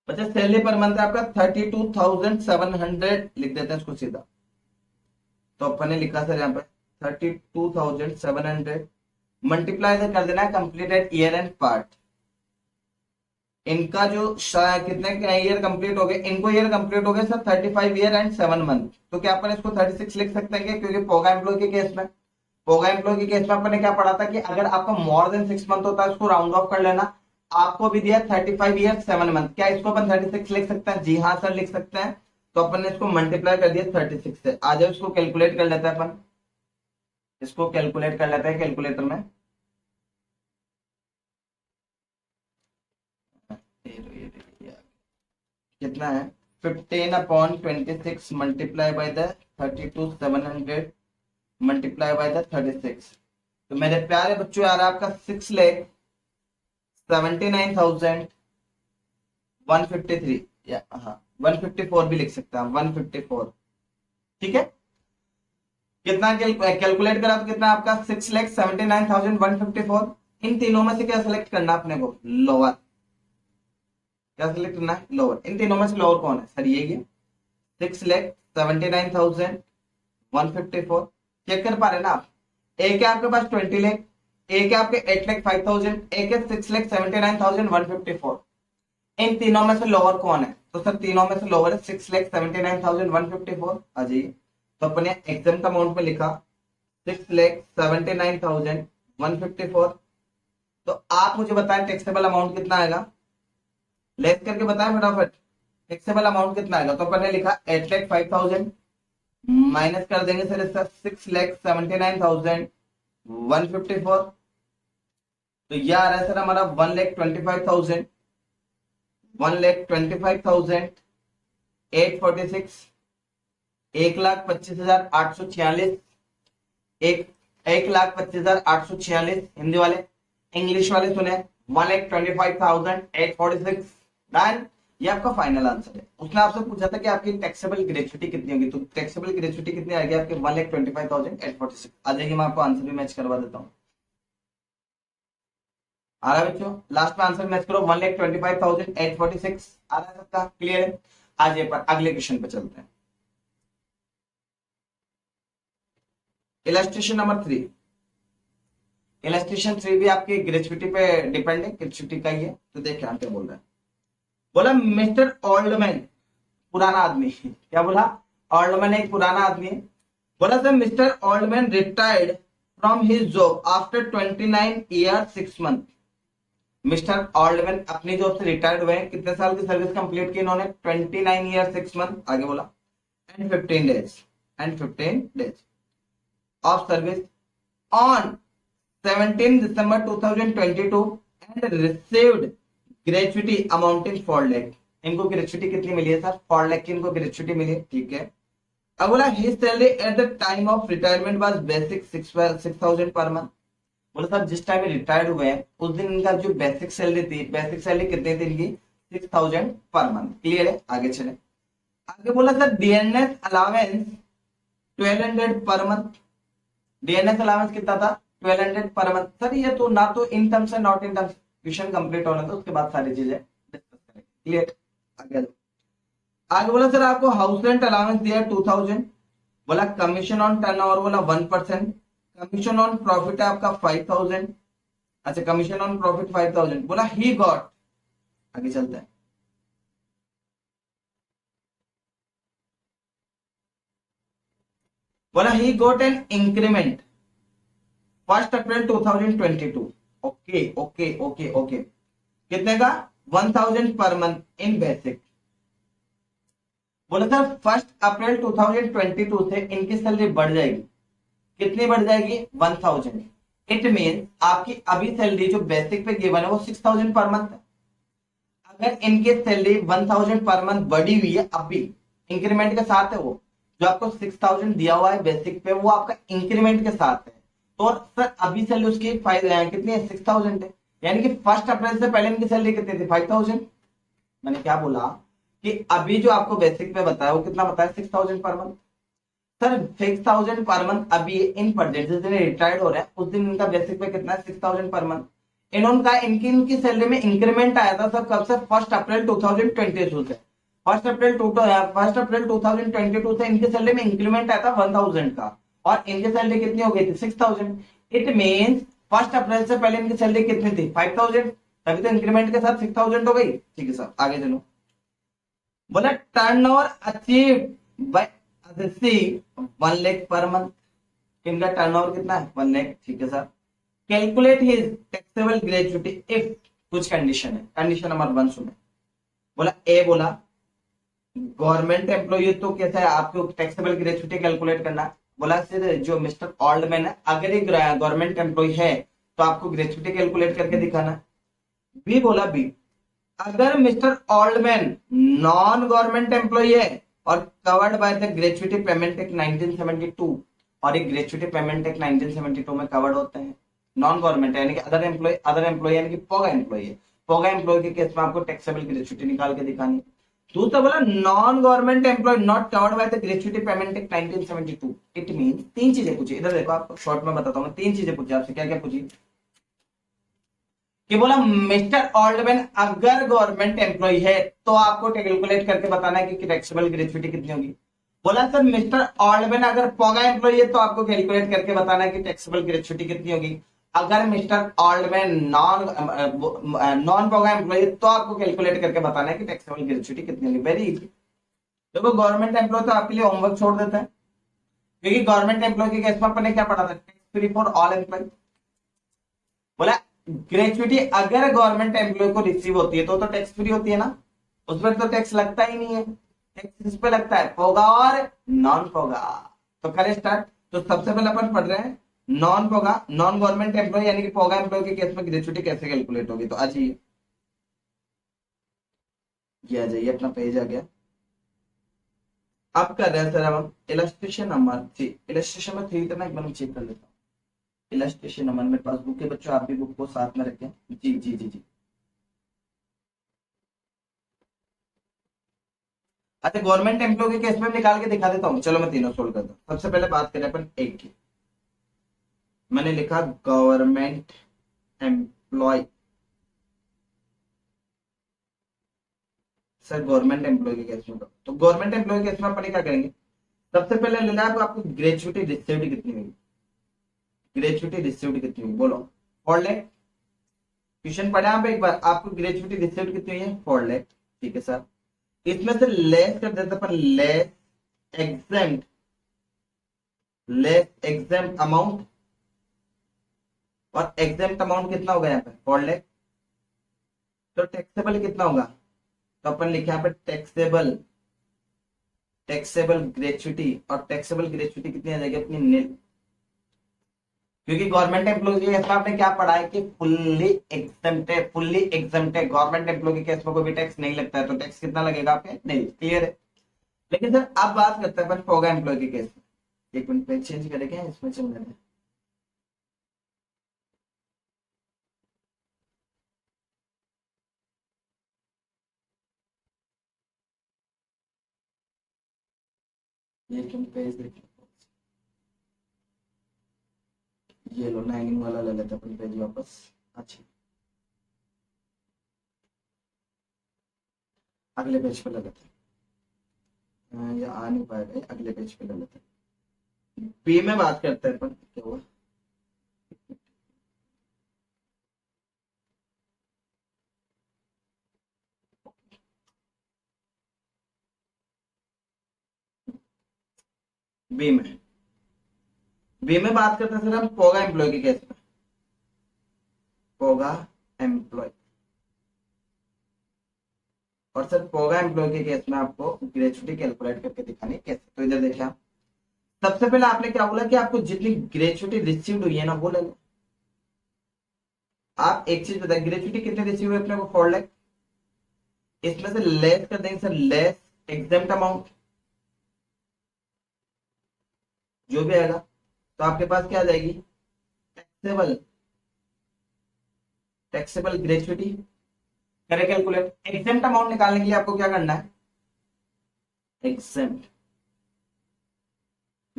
बच्चा सैलरी पर मंथ आपका 32,700 लिख देते हैं इसको सीधा। तो अपन ने लिखा सर यहाँ पे 32,700 मल्टीप्लाई कर देना है कंप्लीटेड ईयर एंड पार्ट। इनका जो कितने ईयर कंप्लीट हो गए, इनको ईयर कंप्लीट हो गए सर 35 ईयर एंड 7 मंथ। तो क्या अपन इसको 36 लिख सकते हैं, क्योंकि पोगा एम्प्लॉय के केस में, पोगा एम्प्लॉय के केस में अपन ने क्या पढ़ा था कि अगर आपका मोर देन 6 मंथ होता है उसको राउंड ऑफ कर लेना। आपको भी दिया 35 ईयर 7 मंथ, क्या इसको अपन 36 लिख सकते हैं? जी हाँ सर लिख सकते हैं। तो अपन ने इसको मल्टीप्लाई कर दिया 36 से। आ जाओ इसको कैलकुलेट कर लेते हैं अपन, इसको कैलकुलेट कर लेते हैं कैलकुलेटर में। कितना है 15/26 multiply by the 32,700 multiply by the 36। तो मेरे प्यारे बच्चों यार आपका 6,79,153 या हाँ 154 भी लिख सकते हैं 154, ठीक है। कितना कैलकुलेट करा तो कितना आपका 6,79,154। इन तीनों में से क्या सिलेक्ट करना अपने को? लोअर। क्या सिलेक्ट करना है? लोअर। इन तीनों में से लोअर कौन है सर? ये 6,79,154। चेक कर पा रहे ना आप? एक है आपके पास 20 लाख, एक है आपके 8,05,000, एक है 6,79,154। इन तीनों में से लोअर कौन है? तो सर तीनों में से लोअर है 6,79,154। आ जाइए, तो अपने एग्जाम अमाउंट में लिखा 6,79,154। तो आप मुझे बताएं टैक्सेबल अमाउंट कितना आएगा, लेस करके बताएं फटाफट। टैक्सेबल अमाउंट कितना आएगा? तो अपन ने लिखा 8,05,000 माइनस कर देंगे सर इसका 6,79,154। तो यह आ रहा है सर हमारा 1,25,000, 1,25,846, 1,25,846, 1,25,846 हिंदी वाले, इंग्लिश वाले सुने 1,25,846। डन। ये आपका फाइनल आंसर है। उसने आपसे पूछा था कि आपकी टैक्सेबल ग्रेच्युटी कितनी होगी, तो टैक्सेबल ग्रेच्युटी कितनी आएगी आपके 1,25,846 आ जाएगी। मैं आपको आंसर भी मैच करवा देता हूँ। आ रहा है बच्चों? लास्ट में आंसर मैच करो 1,25,846 आ रहा है सबका? क्लियर है? आज ये पर अगले क्वेश्चन पे चलते हैं। Illustration number 3। इलस्ट्रेशन 3 भी आपकी ग्रेच्युटी पे डिपेंड है, ग्रेच्युटी का ही है। तो देखिए यहाँ पे बोल रहा है, बोला मिस्टर ओल्डमैन, पुराना आदमी क्या बोला? ओल्डमैन एक पुराना आदमी है। बोला sir mister Oldman retired from his job after 29 year 6 month. Mister Oldman अपनी जॉब से रिटायर्ड हुए, कितने साल की सर्विस कंप्लीट की इन्होंने? 29 ईयर 6 मंथ। आगे बोला and 15 days of service on 17 December 2022 and received gratuity amounting 4 lakh. इनको ग्रेच्युटी कितनी मिली है सर? 4 लाख की इनको ग्रेच्युटी मिली है, ठीक है। अब बोला his salary eight the time of retirement was basic 6,000 per month. बोला सर जिस टाइम रिटायर्ड हुए हैं उस दिन इनका जो बेसिक सैलरी थी, बेसिक सैलरी कितनी थी इनकी? 6,000 पर मंथ। क्लियर है? आगे चले। आगे बोला sir DNS allowance 1,200 per month. DNS allowance कितना था? 1,200 पर मंथ। सर ये तो ना तो इन टर्म्स है not in terms. Question complete होना था, उसके बाद सारी चीजें डिस्कस करेंगे। क्लियर? आगे आगे बोला सर आपको हाउस रेंट अलाउंस दिया 2,000। बोला कमीशन ऑन टर्नओवर बोला 1%। कमीशन ऑन प्रॉफिट है आपका 5,000। अच्छा कमीशन ऑन प्रॉफिट 5,000। बोला ही गॉट, आगे चलते हैं। बोला he got an increment 1 April 2022। Okay okay okay okay, कितने का? 1,000 पर मंथ इन बेसिक। बोला सर 1 अप्रैल 2022 से इनकी सैलरी बढ़ जाएगी। कितनी बढ़ जाएगी? 1,000। इट मीन आपकी अभी सैलरी जो बेसिक पे गिवन है वो 6,000 पर मंथ है। अगर इनकी सैलरी 1,000 पर मंथ बढ़ी हुई है अभी, इंक्रीमेंट के साथ है, वो जो आपको 6,000 दिया हुआ है बेसिक पे वो आपका इंक्रीमेंट के साथ है। तो सर अभी सैलरी उसकी कितनी है? 6,000 है। यानी कि 1 अप्रैल से पहले इनकी सैलरी कितनी थी? 5,000। मैंने क्या बोला कि अभी जो आपको बेसिक पे बताया वो कितना बताया? 6,000 per month. Sir 6,000 per month अभी इन प्रेजेंट जिस दिन रिटायर्ड हो रहा है उस दिन इनका बेसिक पे कितना है 6,000 पर मंथ। इन्होंने इनकी सैलरी में इंक्रीमेंट आया था सर कब से 1 अप्रैल 2022 से। 1 अप्रैल 2022 से इनकी सैलरी में इंक्रीमेंट आया था 1,000 का और इनकी सैलरी कितनी हो गई थी 6,000। इट मीन्स 1 अप्रैल से पहले इनकी सैलरी कितनी थी 5,000, तभी तो इंक्रीमेंट के साथ 6,000 हो गई। ठीक है सर आगे चलो। बोला turnover achieve by Aditi 1 lakh per month. इनका टर्नओवर कितना है 1 लाख। ठीक है sir. Calculate his taxable gratuity if कुछ कंडीशन है। कंडीशन नंबर 1 सुने। बोला ए बोला गवर्नमेंट एम्प्लॉय तो कैसा है आपको टैक्सेबल ग्रेजुटी कैलकुलेट करना। बोला सर जो मिस्टर ऑल्डमैन है अगर एक गवर्नमेंट एम्प्लॉय है तो आपको ग्रेजुटी कैलकुलेट करके दिखाना। बी बोला बी अगर मिस्टर ऑल्डमैन नॉन गवर्नमेंट एम्प्लॉय है और covered by the gratuity payment act 1972 और एक ग्रेजुटी पेमेंट एक्ट 1972 में कवर्ड होते हैं। नॉन गवर्नमेंट यानी कि अदर एम्प्लॉय यानी कि पोगा एम्प्लॉय है। पोगा एम्प्लॉय के केस में आपको टैक्सेबल ग्रेजुटी निकाल के दिखानी। दूसरा बोला non government employ not covered by the gratuity payment act 1972। It means 3 चीजें पूछी। इधर देखो आपको शॉर्ट में बताता हूँ 3 चीजें पूछी आपसे। क्या क्या पूछी कि बोला मिस्टर ऑल्डमैन अगर गवर्नमेंट एम्प्लॉय है तो आपको कैलकुलेट करके बताना है कि टैक्सेबल ग्रेजुटी कितनी होगी। बोला सर मिस्टर ऑल्डमैन अगर पोगा एम्प्लॉय है तो आपको कैलकुलेट करके बताना है कि टैक्सेबल ग्रेजुटी कितनी होगी। अगर मिस्टर ऑल्डमैन नॉन पोगा एम्प्लॉय है तो आपको कैलकुलेट करके बताना है कि टैक्सेबल ग्रेजुटी कितनी होगी। Very easy. देखो गवर्नमेंट एम्प्लॉय तो आपके लिए होमवर्क छोड़ देता है क्योंकि गवर्नमेंट एम्प्लॉय के केस में अपन ने क्या पढ़ा था tax free for all employ. बोला ग्रेजुटी अगर गवर्नमेंट एम्प्लॉय को रिसीव होती है तो टैक्स फ्री होती है ना, उस पर तो टैक्स लगता ही नहीं है। टैक्स किस पे लगता है पोगा और नॉन पोगा। तो करें स्टार्ट। तो सबसे पहले अपन पढ़ रहे हैं non POGA non government employ यानी कि पोगा एम्प्लॉय के केस में ग्रेजुटी कैसे कैलकुलेट होगी। तो आ जाइए ये आ जाइए अपना पेज आ गया। अब कर रहे हैं सर हम इलस्ट्रेशन नंबर 3। इलस्ट्रेशन में 3 इतना एक बार चेक कर लेता हूँ। इलस्ट्रेशन नंबर मेरे पास बुक है बच्चों, आप भी बुक को साथ में रखें। जी जी जी जी। अच्छा गवर्नमेंट एम्प्लॉय के केस में निकाल के दिखा देता हूँ। चलो मैं तीनों सोल्व करता हूँ। सबसे पहले बात करें अपन एक की। मैंने लिखा government employ. Sir government employ के केस में तो गवर्नमेंट एम्प्लॉय के केस में अपन क्या करेंगे सबसे पहले लेना है आपको ग्रेजुटी रिसीव्ड कितनी हुई। ग्रेजुटी रिसीव्ड कितनी हुई बोलो 4 लाख। क्वेश्चन पढ़े आप एक बार आपको ग्रेजुटी रिसीव्ड कितनी हुई है 4 लाख। ठीक है सर। इसमें से लेस कर देते अपन लेस एग्जेम्प्ट अमाउंट और एग्जेम्प्ट अमाउंट कितना होगा यहाँ पे 4 लाख। तो टैक्सेबल कितना होगा तो अपन लिखे यहाँ पे टैक्सेबल ग्रेजुटी और टैक्सेबल ग्रेजुटी कितनी आ जाएगी अपनी नील। क्योंकि गवर्नमेंट एम्प्लॉय के केस में आपने क्या पढ़ा है कि फुल्ली एग्जेम्प्ट है। गवर्नमेंट एम्प्लॉय के केस में कोई भी टैक्स नहीं लगता है तो टैक्स कितना लगेगा आपके नहीं। क्लियर है। लेकिन सर अब बात करते हैं अपन पोगा एम्प्लॉय के केस में। एक मिनट पे चेंज करेंगे इसमें चल रहे हैं। लेकिन पेज देखिए ये लो लाइनिंग वाला ले लेते अपन पेज वापस। अच्छा अगले पेज पे ले लेते हैं। या आ नहीं पाएगा अगले पेज पे ले लेते हैं। बी में बात करते हैं अपन क्या हुआ। बी में बात करते हैं सर हम पोगा एम्प्लॉय के केस में। पोगा एम्प्लॉय और सर पोगा एम्प्लॉय के केस में आपको ग्रेजुटी कैलकुलेट करके दिखानी है कैसे। तो इधर देखिए आप सबसे पहले आपने क्या बोला कि आपको जितनी ग्रेजुटी रिसीव्ड हुई है ना वो ले लो। आप एक चीज बताए ग्रेजुटी कितनी रिसीव हुई अपने को 4 लाख। इसमें से लेस कर देंगे सर लेस एग्जेम्प्ट अमाउंट जो भी आएगा तो आपके पास क्या आ जाएगी टैक्सेबल ग्रेजुटी। करें कैलकुलेट। एग्जेम्प्ट अमाउंट निकालने के लिए आपको क्या करना है एग्जेम्प्ट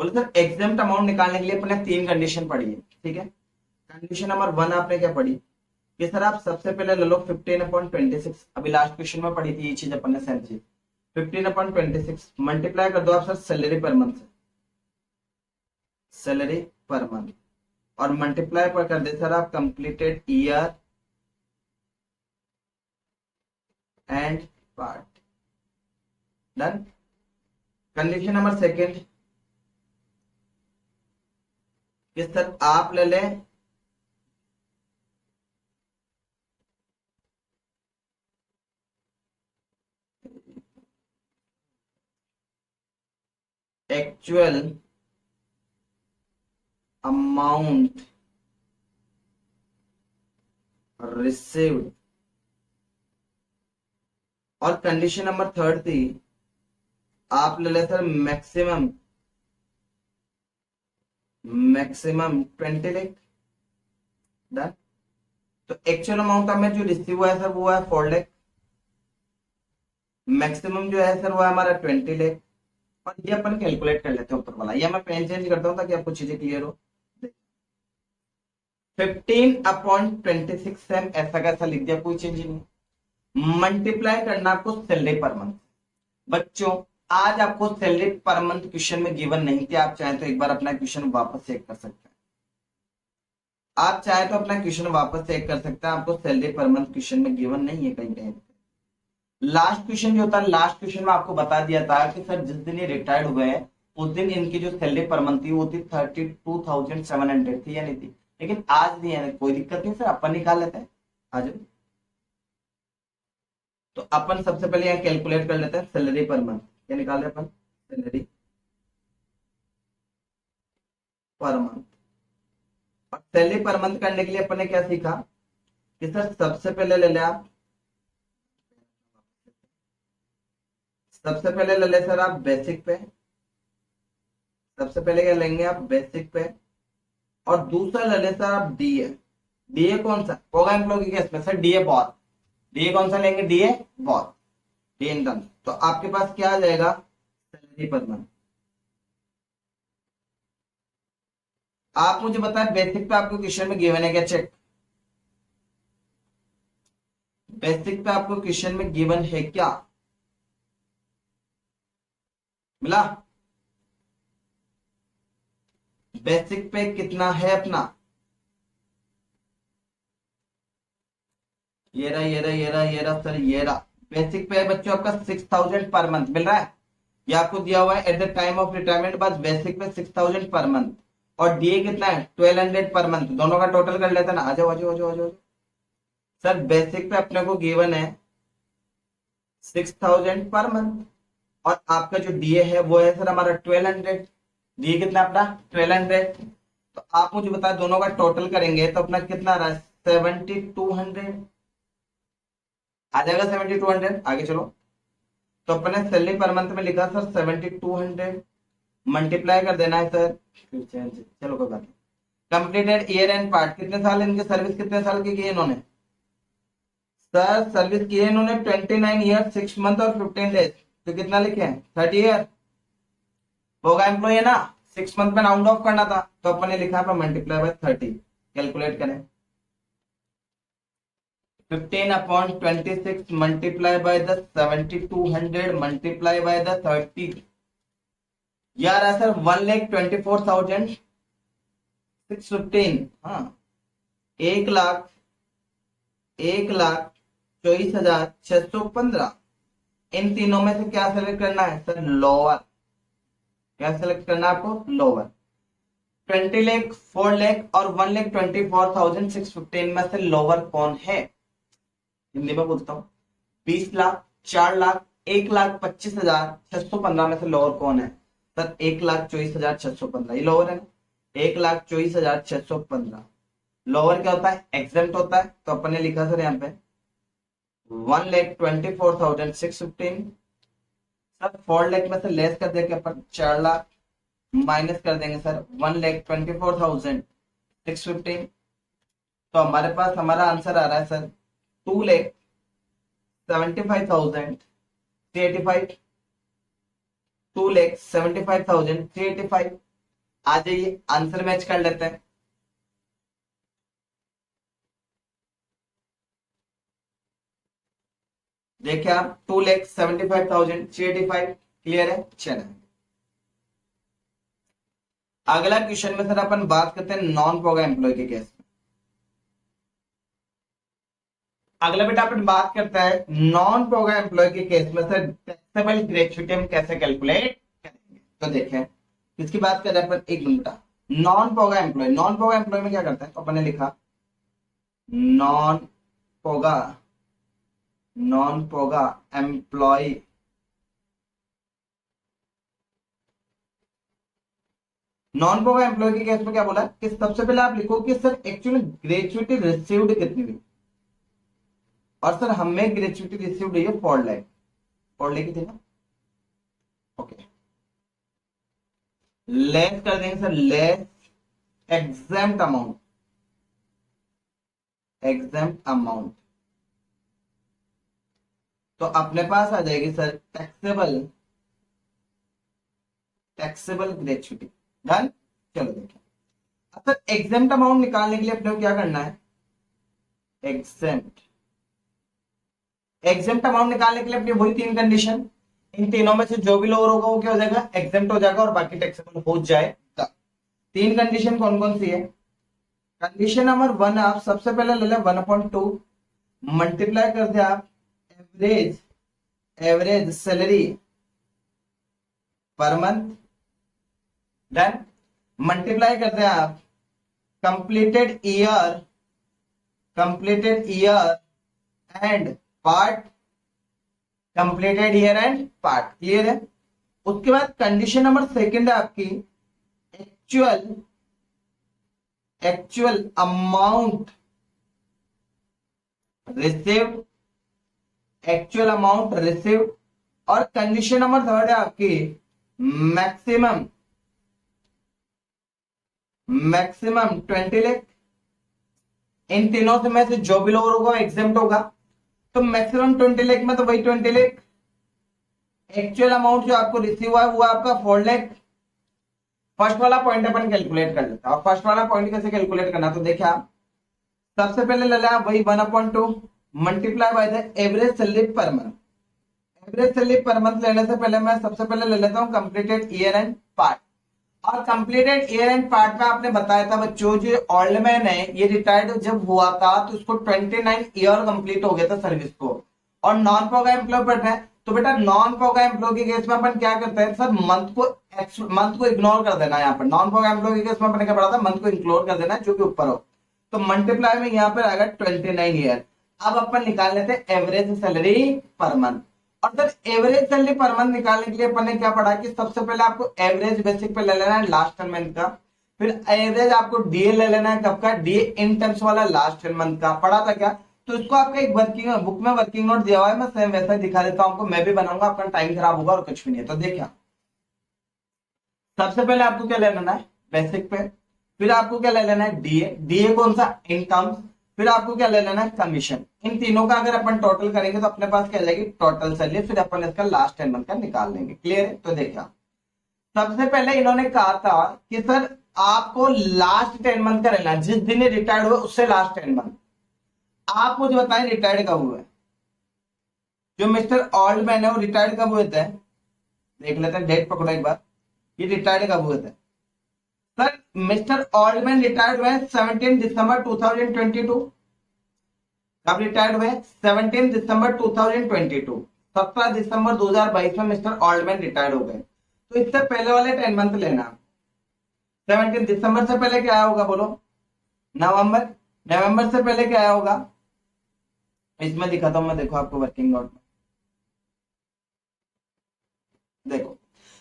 बोले सर एग्जाम्प्ट अमाउंट निकालने के लिए अपने 3 कंडीशन पढ़ी है, ठीक है। कंडीशन नंबर 1 आपने क्या पढ़ी कि सर आप सबसे पहले ले लो 15/26, अभी लास्ट क्वेश्चन में पढ़ी थी ये चीज अपन ने, सेम चीज 15/26 मल्टीप्लाई कर दो आप सर सैलरी पर मंथ से, सैलरी पर मंथ, और मल्टीप्लाई पर कर दे सर आप completed year and part. Done. Condition number second कि सर आप ले लें एक्चुअल अमाउंट रिसीव्ड, और कंडीशन नंबर थर्ड थी आप ले ले सर मैक्सिमम 20 लाख। डन। तो एक्चुअल अमाउंट हमें जो रिसीव हुआ है सर वो है 4 लाख, मैक्सिमम जो है सर वो है हमारा 20 लाख, और ये अपन कैलकुलेट कर लेते हैं ऊपर वाला, ये मैं पेन चेंज करता हूँ ताकि आपको चीजें क्लियर हो। 15/26 सेम ऐसा कैसा लिख दिया, कोई चेंज नहीं। मल्टीप्लाई करना आपको सैलरी पर मंथ। बच्चों आज आपको सैलरी पर मंथ क्वेश्चन में गिवन नहीं थी, आप चाहें तो एक बार अपना क्वेश्चन वापस चेक कर सकते हैं, आप चाहे तो अपना क्वेश्चन वापस चेक कर सकते हैं, आपको सैलरी पर मंथ क्वेश्चन में गिवन नहीं है कहीं कहीं। लास्ट क्वेश्चन जो था, लास्ट क्वेश्चन में आपको बता दिया था कि सर जिस दिन ये रिटायर्ड हुए हैं उस दिन इनकी जो सैलरी पर मंथ थी वो थी 32,700 थी या नहीं थी, लेकिन आज नहीं है, कोई दिक्कत नहीं सर, अपन निकाल लेते हैं आज। तो अपन सबसे पहले यहाँ कैलकुलेट कर लेते हैं सैलरी पर मंथ, क्या निकाल रहे अपन, सैलरी पर मंथ। और सैलरी पर मंथ करने के लिए अपन ने क्या सीखा कि सर सबसे पहले ले ले आप, सबसे पहले ले ले सर आप बेसिक पे, सबसे पहले क्या लेंगे आप बेसिक पे, और दूसरा ले ले सर आप डीए। डीए कौन सा होगा एम्प्लॉय के केस में सर, डीए बहुत, डीए कौन सा लेंगे, डीए बहुत, डीए इंटर्न। तो आपके पास क्या आ जाएगा सैलरी पर मंथ। आप मुझे बताएं बेसिक पे आपको क्वेश्चन में गिवन है क्या, चेक, बेसिक पे आपको क्वेश्चन में गिवन है क्या, मिला, बेसिक पे कितना है अपना, ये रहा सर, ये रहा बेसिक पे है बच्चों आपका 6,000 पर मंथ मिल रहा है, ये आपको दिया हुआ है eight the time of retirement, बस बेसिक पे 6,000 पर मंथ, और डीए कितना है 1,200 पर मंथ, दोनों का टोटल कर लेते हैं ना, आ जाओ आ जाओ आ जाओ आ जाओ। सर बेसिक पे अपने को गिवन है 6,000 पर मंथ, और आपका जो डीए है वो है सर हमारा 1,200, डीए कितना अपना 1,200। तो आप मुझे बताए दोनों का टोटल करेंगे तो अपना कितना आ रहा है 7,200, आ जाएगा 7,200, आगे चलो। तो अपने सैलरी पर मंथ में लिखा सर 7,200, मल्टीप्लाई कर देना है सर, चलो कोई बात नहीं। कंप्लीटेड ईयर एंड पार्ट, कितने साल इनकी सर्विस, कितने साल की इन्होंने सर सर्विस की है इन्होंने 29 ईयर 6 मंथ और 15 डेज, तो कितना लिखे हैं 30 ईयर, होगा एम्प्लॉय है ना, 6 मंथ में राउंड ऑफ करना था तो अपन ने लिखा है मल्टीप्लाई बाय 30, कैलकुलेट करें 15/26 multiply by the 7,200 multiply by the 30, यार है सर 1,24,615, हाँ 1,24,615, इन तीनों में से क्या सेलेक्ट करना है सर, लोअर, क्या सेलेक्ट करना है आपको, लोअर। 20 लाख 4 लाख और 1,24,615 में से लोअर कौन है, हिंदी में बोलता हूं 20 लाख 4 लाख 1,25,615 में से लोअर कौन है सर, 1,24,615, ये लोअर है ना, 1,24,615। लोअर क्या होता है, एग्जेम्प्ट होता है, तो अपन ने लिखा सर यहाँ पे 1,24,615, सर 4 लाख में से लेस कर देंगे अपन 4 लाख, माइनस कर देंगे सर 1,24,615, तो हमारे पास हमारा आंसर आ रहा है सर 2,75,385, 2,75,385, आ जाइए आंसर मैच कर लेते हैं। देखिए आप 2,75,385 क्लियर है। चलिए अगला क्वेश्चन में सर अपन बात करते हैं नॉन पोगा एम्प्लॉय के केस में। अगला बेटा अपन बात करता है नॉन पोगा एम्प्लॉय के केस में सर टैक्सेबल ग्रेच्युटी हम कैसे कैलकुलेट करेंगे। तो देखें किसकी बात कर रहे हैं अपन, एक minute. Non POGA employ, non POGA employ में क्या करता है, तो अपन ने लिखा non POGA, non POGA employ non POGA employ के केस में क्या बोला कि सबसे पहले आप लिखो कि सर एक्चुअली ग्रेच्युटी रिसीव्ड कितनी हुई, और सर हमें ग्रेच्युटी रिसीव्ड हुई है 4 लाख, 4 लाख की थी ना। ओके लेस कर देंगे sir, less exempt amount, exempt amount, तो अपने पास आ जाएगी sir taxable, taxable gratuity. Done. चलो देखिए अब सर एग्जाम्प्ट अमाउंट निकालने के लिए अपने को क्या करना है, एग्जाम्प्ट, एग्जाम्प्ट अमाउंट निकालने के लिए अपनी वही 3 कंडीशन, इन तीनों में से जो भी लोअर होगा वो क्या हो जाएगा, एग्जाम्प्ट हो जाएगा और बाकी टैक्सेबल हो जाएगा। 3 कंडीशन कौन कौन सी है। कंडीशन नंबर 1 आप सबसे पहले ले लें 1/2 मल्टीप्लाई कर दे आप average, average salary per month. Done. Multiply कर दे आप completed year, completed year and part, completed year and part. Clear है। उसके बाद कंडीशन नंबर 2 है आपकी actual, actual amount received, actual amount received, और कंडीशन नंबर 3 है आपकी मैक्सिमम, मैक्सिमम 20 लाख। इन तीनों से में से जो भी लोअर होगा एग्जाम्प्ट होगा, तो मैक्सिमम 20 लाख में तो वही 20 लाख, एक्चुअल अमाउंट जो आपको रिसीव हुआ है वो आपका 4 लाख। फर्स्ट वाला पॉइंट अपन कैलकुलेट कर लेते हैं। और फर्स्ट वाला पॉइंट कैसे कैलकुलेट करना, तो देखिए आप सबसे पहले ले लिया वही 1/2 multiply by the average salary per month. Average salary per month लेने से पहले मैं सबसे पहले ले लेता हूं कंप्लीटेड ईयर एंड पार्ट। और कंप्लीटेड ईयर एंड पार्ट में आपने बताया था बच्चों जो ऑल्डमैन है ये रिटायर्ड जब हुआ था तो उसको 29 ईयर कंप्लीट हो गया था सर्विस को, और नॉन पोगा एम्प्लॉय पढ़ रहे हैं। तो बेटा नॉन पोगा एम्प्लॉय के केस में अपन क्या करते हैं सर, मंथ को इग्नोर कर देना है। यहाँ पर नॉन पोगा एम्प्लॉय के केस में अपन क्या पढ़ा था, मंथ को इग्नोर कर देना है जो कि ऊपर हो। तो मल्टीप्लाई में यहाँ पर आएगा 29 ईयर। अब अपन निकाल लेते हैं एवरेज सैलरी पर मंथ। और sir average salary per month निकालने के लिए अपन ने क्या पढ़ा कि सबसे पहले आपको एवरेज बेसिक पे ले लेना है लास्ट 10 मंथ का, फिर एवरेज आपको डीए ले लेना है कब का, डीए इन टर्म्स वाला लास्ट 10 मंथ का। पढ़ा था क्या, तो इसको आपका एक वर्किंग बुक में वर्किंग नोट दिया हुआ है, मैं सेम वैसा ही दिखा देता हूं आपको, मैं भी बनाऊंगा, आपका टाइम खराब होगा और कुछ भी नहीं है। तो देखिए सबसे पहले आपको क्या ले लेना है बेसिक पे, फिर आपको क्या ले लेना है डीए, डीए कौन सा इनकम, फिर आपको क्या ले लेना है कमीशन। इन तीनों का अगर अपन टोटल करेंगे तो अपने पास क्या आ जाएगी टोटल सैलरी, फिर अपन इसका लास्ट 10 मंथ का निकाल लेंगे। क्लियर है। तो देखिए सबसे पहले इन्होंने कहा था कि सर आपको लास्ट 10 मंथ का रहना, जिस दिन रिटायर्ड हुए उससे लास्ट 10 मंथ। आप मुझे बताएं रिटायर्ड कब हुए, जो मिस्टर ऑल्डमैन है वो रिटायर्ड कब हुए थे, देख लेते हैं डेट पकड़ो एक बार, ये रिटायर्ड कब हुए थे। सर मिस्टर ऑल्डमैन रिटायर्ड हुए 17 दिसंबर 2022। कब रिटायर्ड हुए 17 दिसंबर 2022, 17 दिसंबर 2022 में मिस्टर ऑल्डमैन रिटायर्ड हो गए। तो इससे पहले वाले 10 मंथ लेना। 17 दिसंबर से पहले क्या आया होगा बोलो, नवंबर, नवंबर से पहले क्या आया होगा, इसमें दिखाता हूं मैं, देखो आपको वर्किंग नोट में देखो,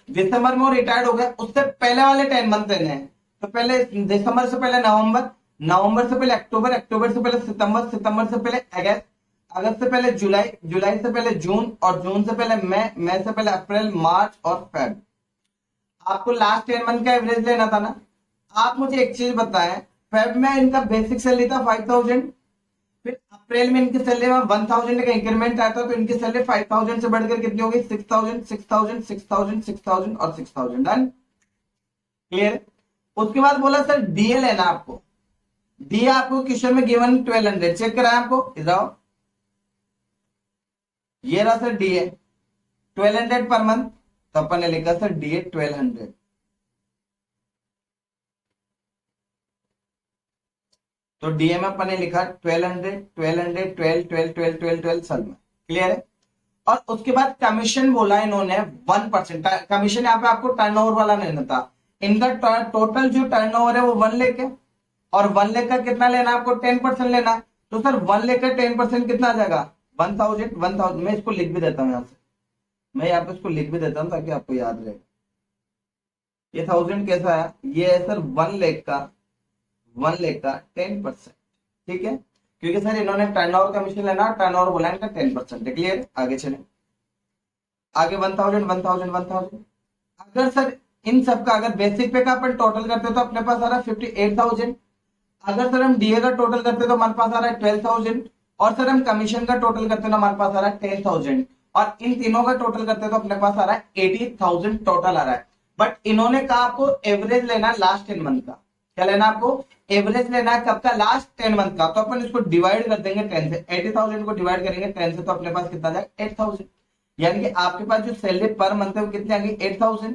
दिसंबर में वो रिटायर्ड हो गए, उससे पहले वाले 10 मंथ लेने हैं। तो पहले दिसंबर से पहले नवंबर, नवंबर से पहले अक्टूबर, अक्टूबर से पहले सितंबर, सितंबर से पहले अगस्त, अगस्त से पहले जुलाई, जुलाई से पहले जून, और जून से पहले मई, मई से पहले अप्रैल, मार्च और फेब। आपको लास्ट 10 मंथ का एवरेज लेना था ना। आप मुझे एक चीज बताएं, फेब में इनका बेसिक सैलरी था 5000, फिर अप्रैल में इनकी सैलरी में 1000 का इंक्रीमेंट आया था, तो इनकी सैलरी 5000 से बढ़कर कितनी हो गई 6000, 6000, 6000, 6000 और 6000। डन। क्लियर। उसके बाद बोला सर डीए लेना आपको, डीए आपको क्वेश्चन में गिवन 1200, चेक करा है आपको, इधर आओ, ये रहा सर डीए 1200 पर मंथ, तो अपन ने लिखा सर डीए 1200। तो डीए में अपन ने लिखा 1200, 1200, 12, 12, 12, 12, 12 साल में, क्लियर है। और उसके बाद कमीशन बोला इन्होंने 1%, कमीशन यहाँ पे आपको टर्नओवर वाला नहीं था, इनका टोटल जो टर्नओवर है वो 1 लाख है, और 1 लाख का कितना लेना आपको 10% लेना, तो सर 1 लाख का 10% कितना आ जाएगा 1000, 1000। मैं इसको लिख भी देता हूँ यहाँ से, मैं यहाँ पे इसको लिख भी देता हूँ ताकि आपको याद रहे। ये 1000 कैसा है, ये है सर 1 लाख का, 1 लाख का 10%, ठीक है, क्योंकि सर इन्होंने टर्नओवर कमीशन लेना, टर्नओवर बोला इनका 10% है, क्लियर। आगे चले, आगे 1000, 1000, 1000। अगर सर इन सबका अगर बेसिक पे का अपन टोटल करते तो अपने पास आ रहा है 58,000। अगर सर हम डीए का टोटल करते तो हमारे पास आ रहा है 12,000, और सर हम कमीशन का टोटल करते तो हमारे पास आ रहा है 10,000, और इन तीनों का टोटल करते तो अपने पास आ रहा है 80,000 टोटल आ रहा है। बट इन्होंने कहा आपको एवरेज लेना लास्ट 10 मंथ का, क्या लेना आपको एवरेज लेना है कब का, लास्ट 10 मंथ का। तो अपन इसको डिवाइड कर देंगे 10 से, 80,000 को डिवाइड करेंगे 10 से, तो अपने पास कितना जाएगा 8,000, यानी कि आपके पास जो सैलरी पर मंथ है वो कितनी आ गई 8,000।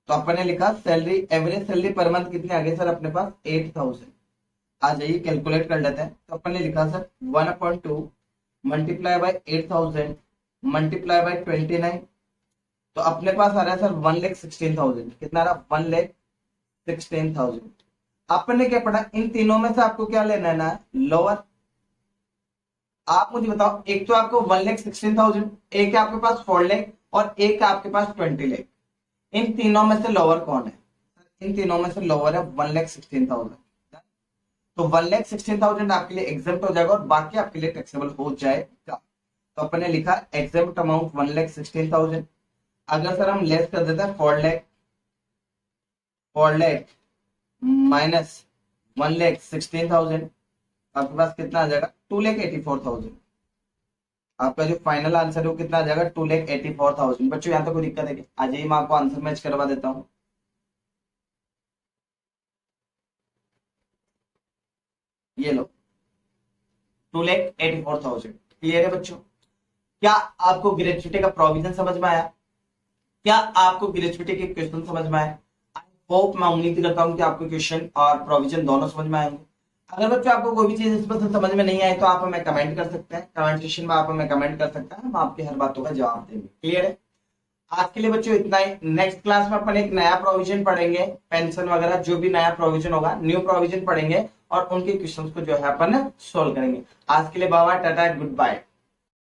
तो अपन ने लिखा salary, average salary per month कितनी आ गई सर अपने पास 8,000। आ जाइए कैलकुलेट कर लेते हैं। तो अपन ने लिखा sir 1/2 multiply by 8,000 multiply by 29, तो अपने पास आ रहा है सर 1,16,000। कितना आ रहा 1,16,000। अपन ने क्या पढ़ा, इन तीनों में से आपको क्या लेना है ना, लोअर। आप मुझे बताओ, एक तो आपको 1,16,000, एक है आपके पास 4 लाख, और एक है आपके पास 20 लाख। इन तीनों में से लोअर कौन है, इन तीनों में से लोअर है 1,16,000। तो 1,16,000 आपके लिए एग्जेम्प्ट हो जाएगा और बाकी आपके लिए टैक्सेबल हो जाएगा। तो अपन ने लिखा एग्जेम्प्ट अमाउंट 1,16,000। अगर सर हम लेस कर देते हैं 4 लाख, 4 लाख माइनस 1,16,000, आपके पास कितना आ जाएगा 2,84,000। आपका जो फाइनल आंसर है वो कितना आ जाएगा 2,84,000। बच्चों यहाँ तो कोई दिक्कत है, आ जाइए मैं आपको आंसर मैच करवा देता हूँ। ये लो 2,84,000, क्लियर है बच्चों। क्या आपको ग्रेजुएटी का प्रोविजन समझ में आया, क्या आपको ग्रेजुएटी के क्वेश्चन समझ में आए। आई होप, मैं उम्मीद करता हूं कि आपको क्वेश्चन और प्रोविजन दोनों समझ में आएंगे। अगर बच्चों आपको कोई भी चीज इसमें से समझ में नहीं आए तो आप हमें कमेंट कर सकते हैं, कमेंट सेक्शन में आप हमें कमेंट कर सकते हैं, हम आपकी हर बातों का जवाब देंगे, क्लियर है। आज के लिए बच्चों इतना ही। नेक्स्ट क्लास में अपन एक नया प्रोविजन पढ़ेंगे, पेंशन वगैरह जो भी नया प्रोविजन होगा, न्यू प्रोविजन पढ़ेंगे और उनके क्वेश्चंस को जो है अपन सोल्व करेंगे। आज के लिए बाबा टाटा, गुड बाय।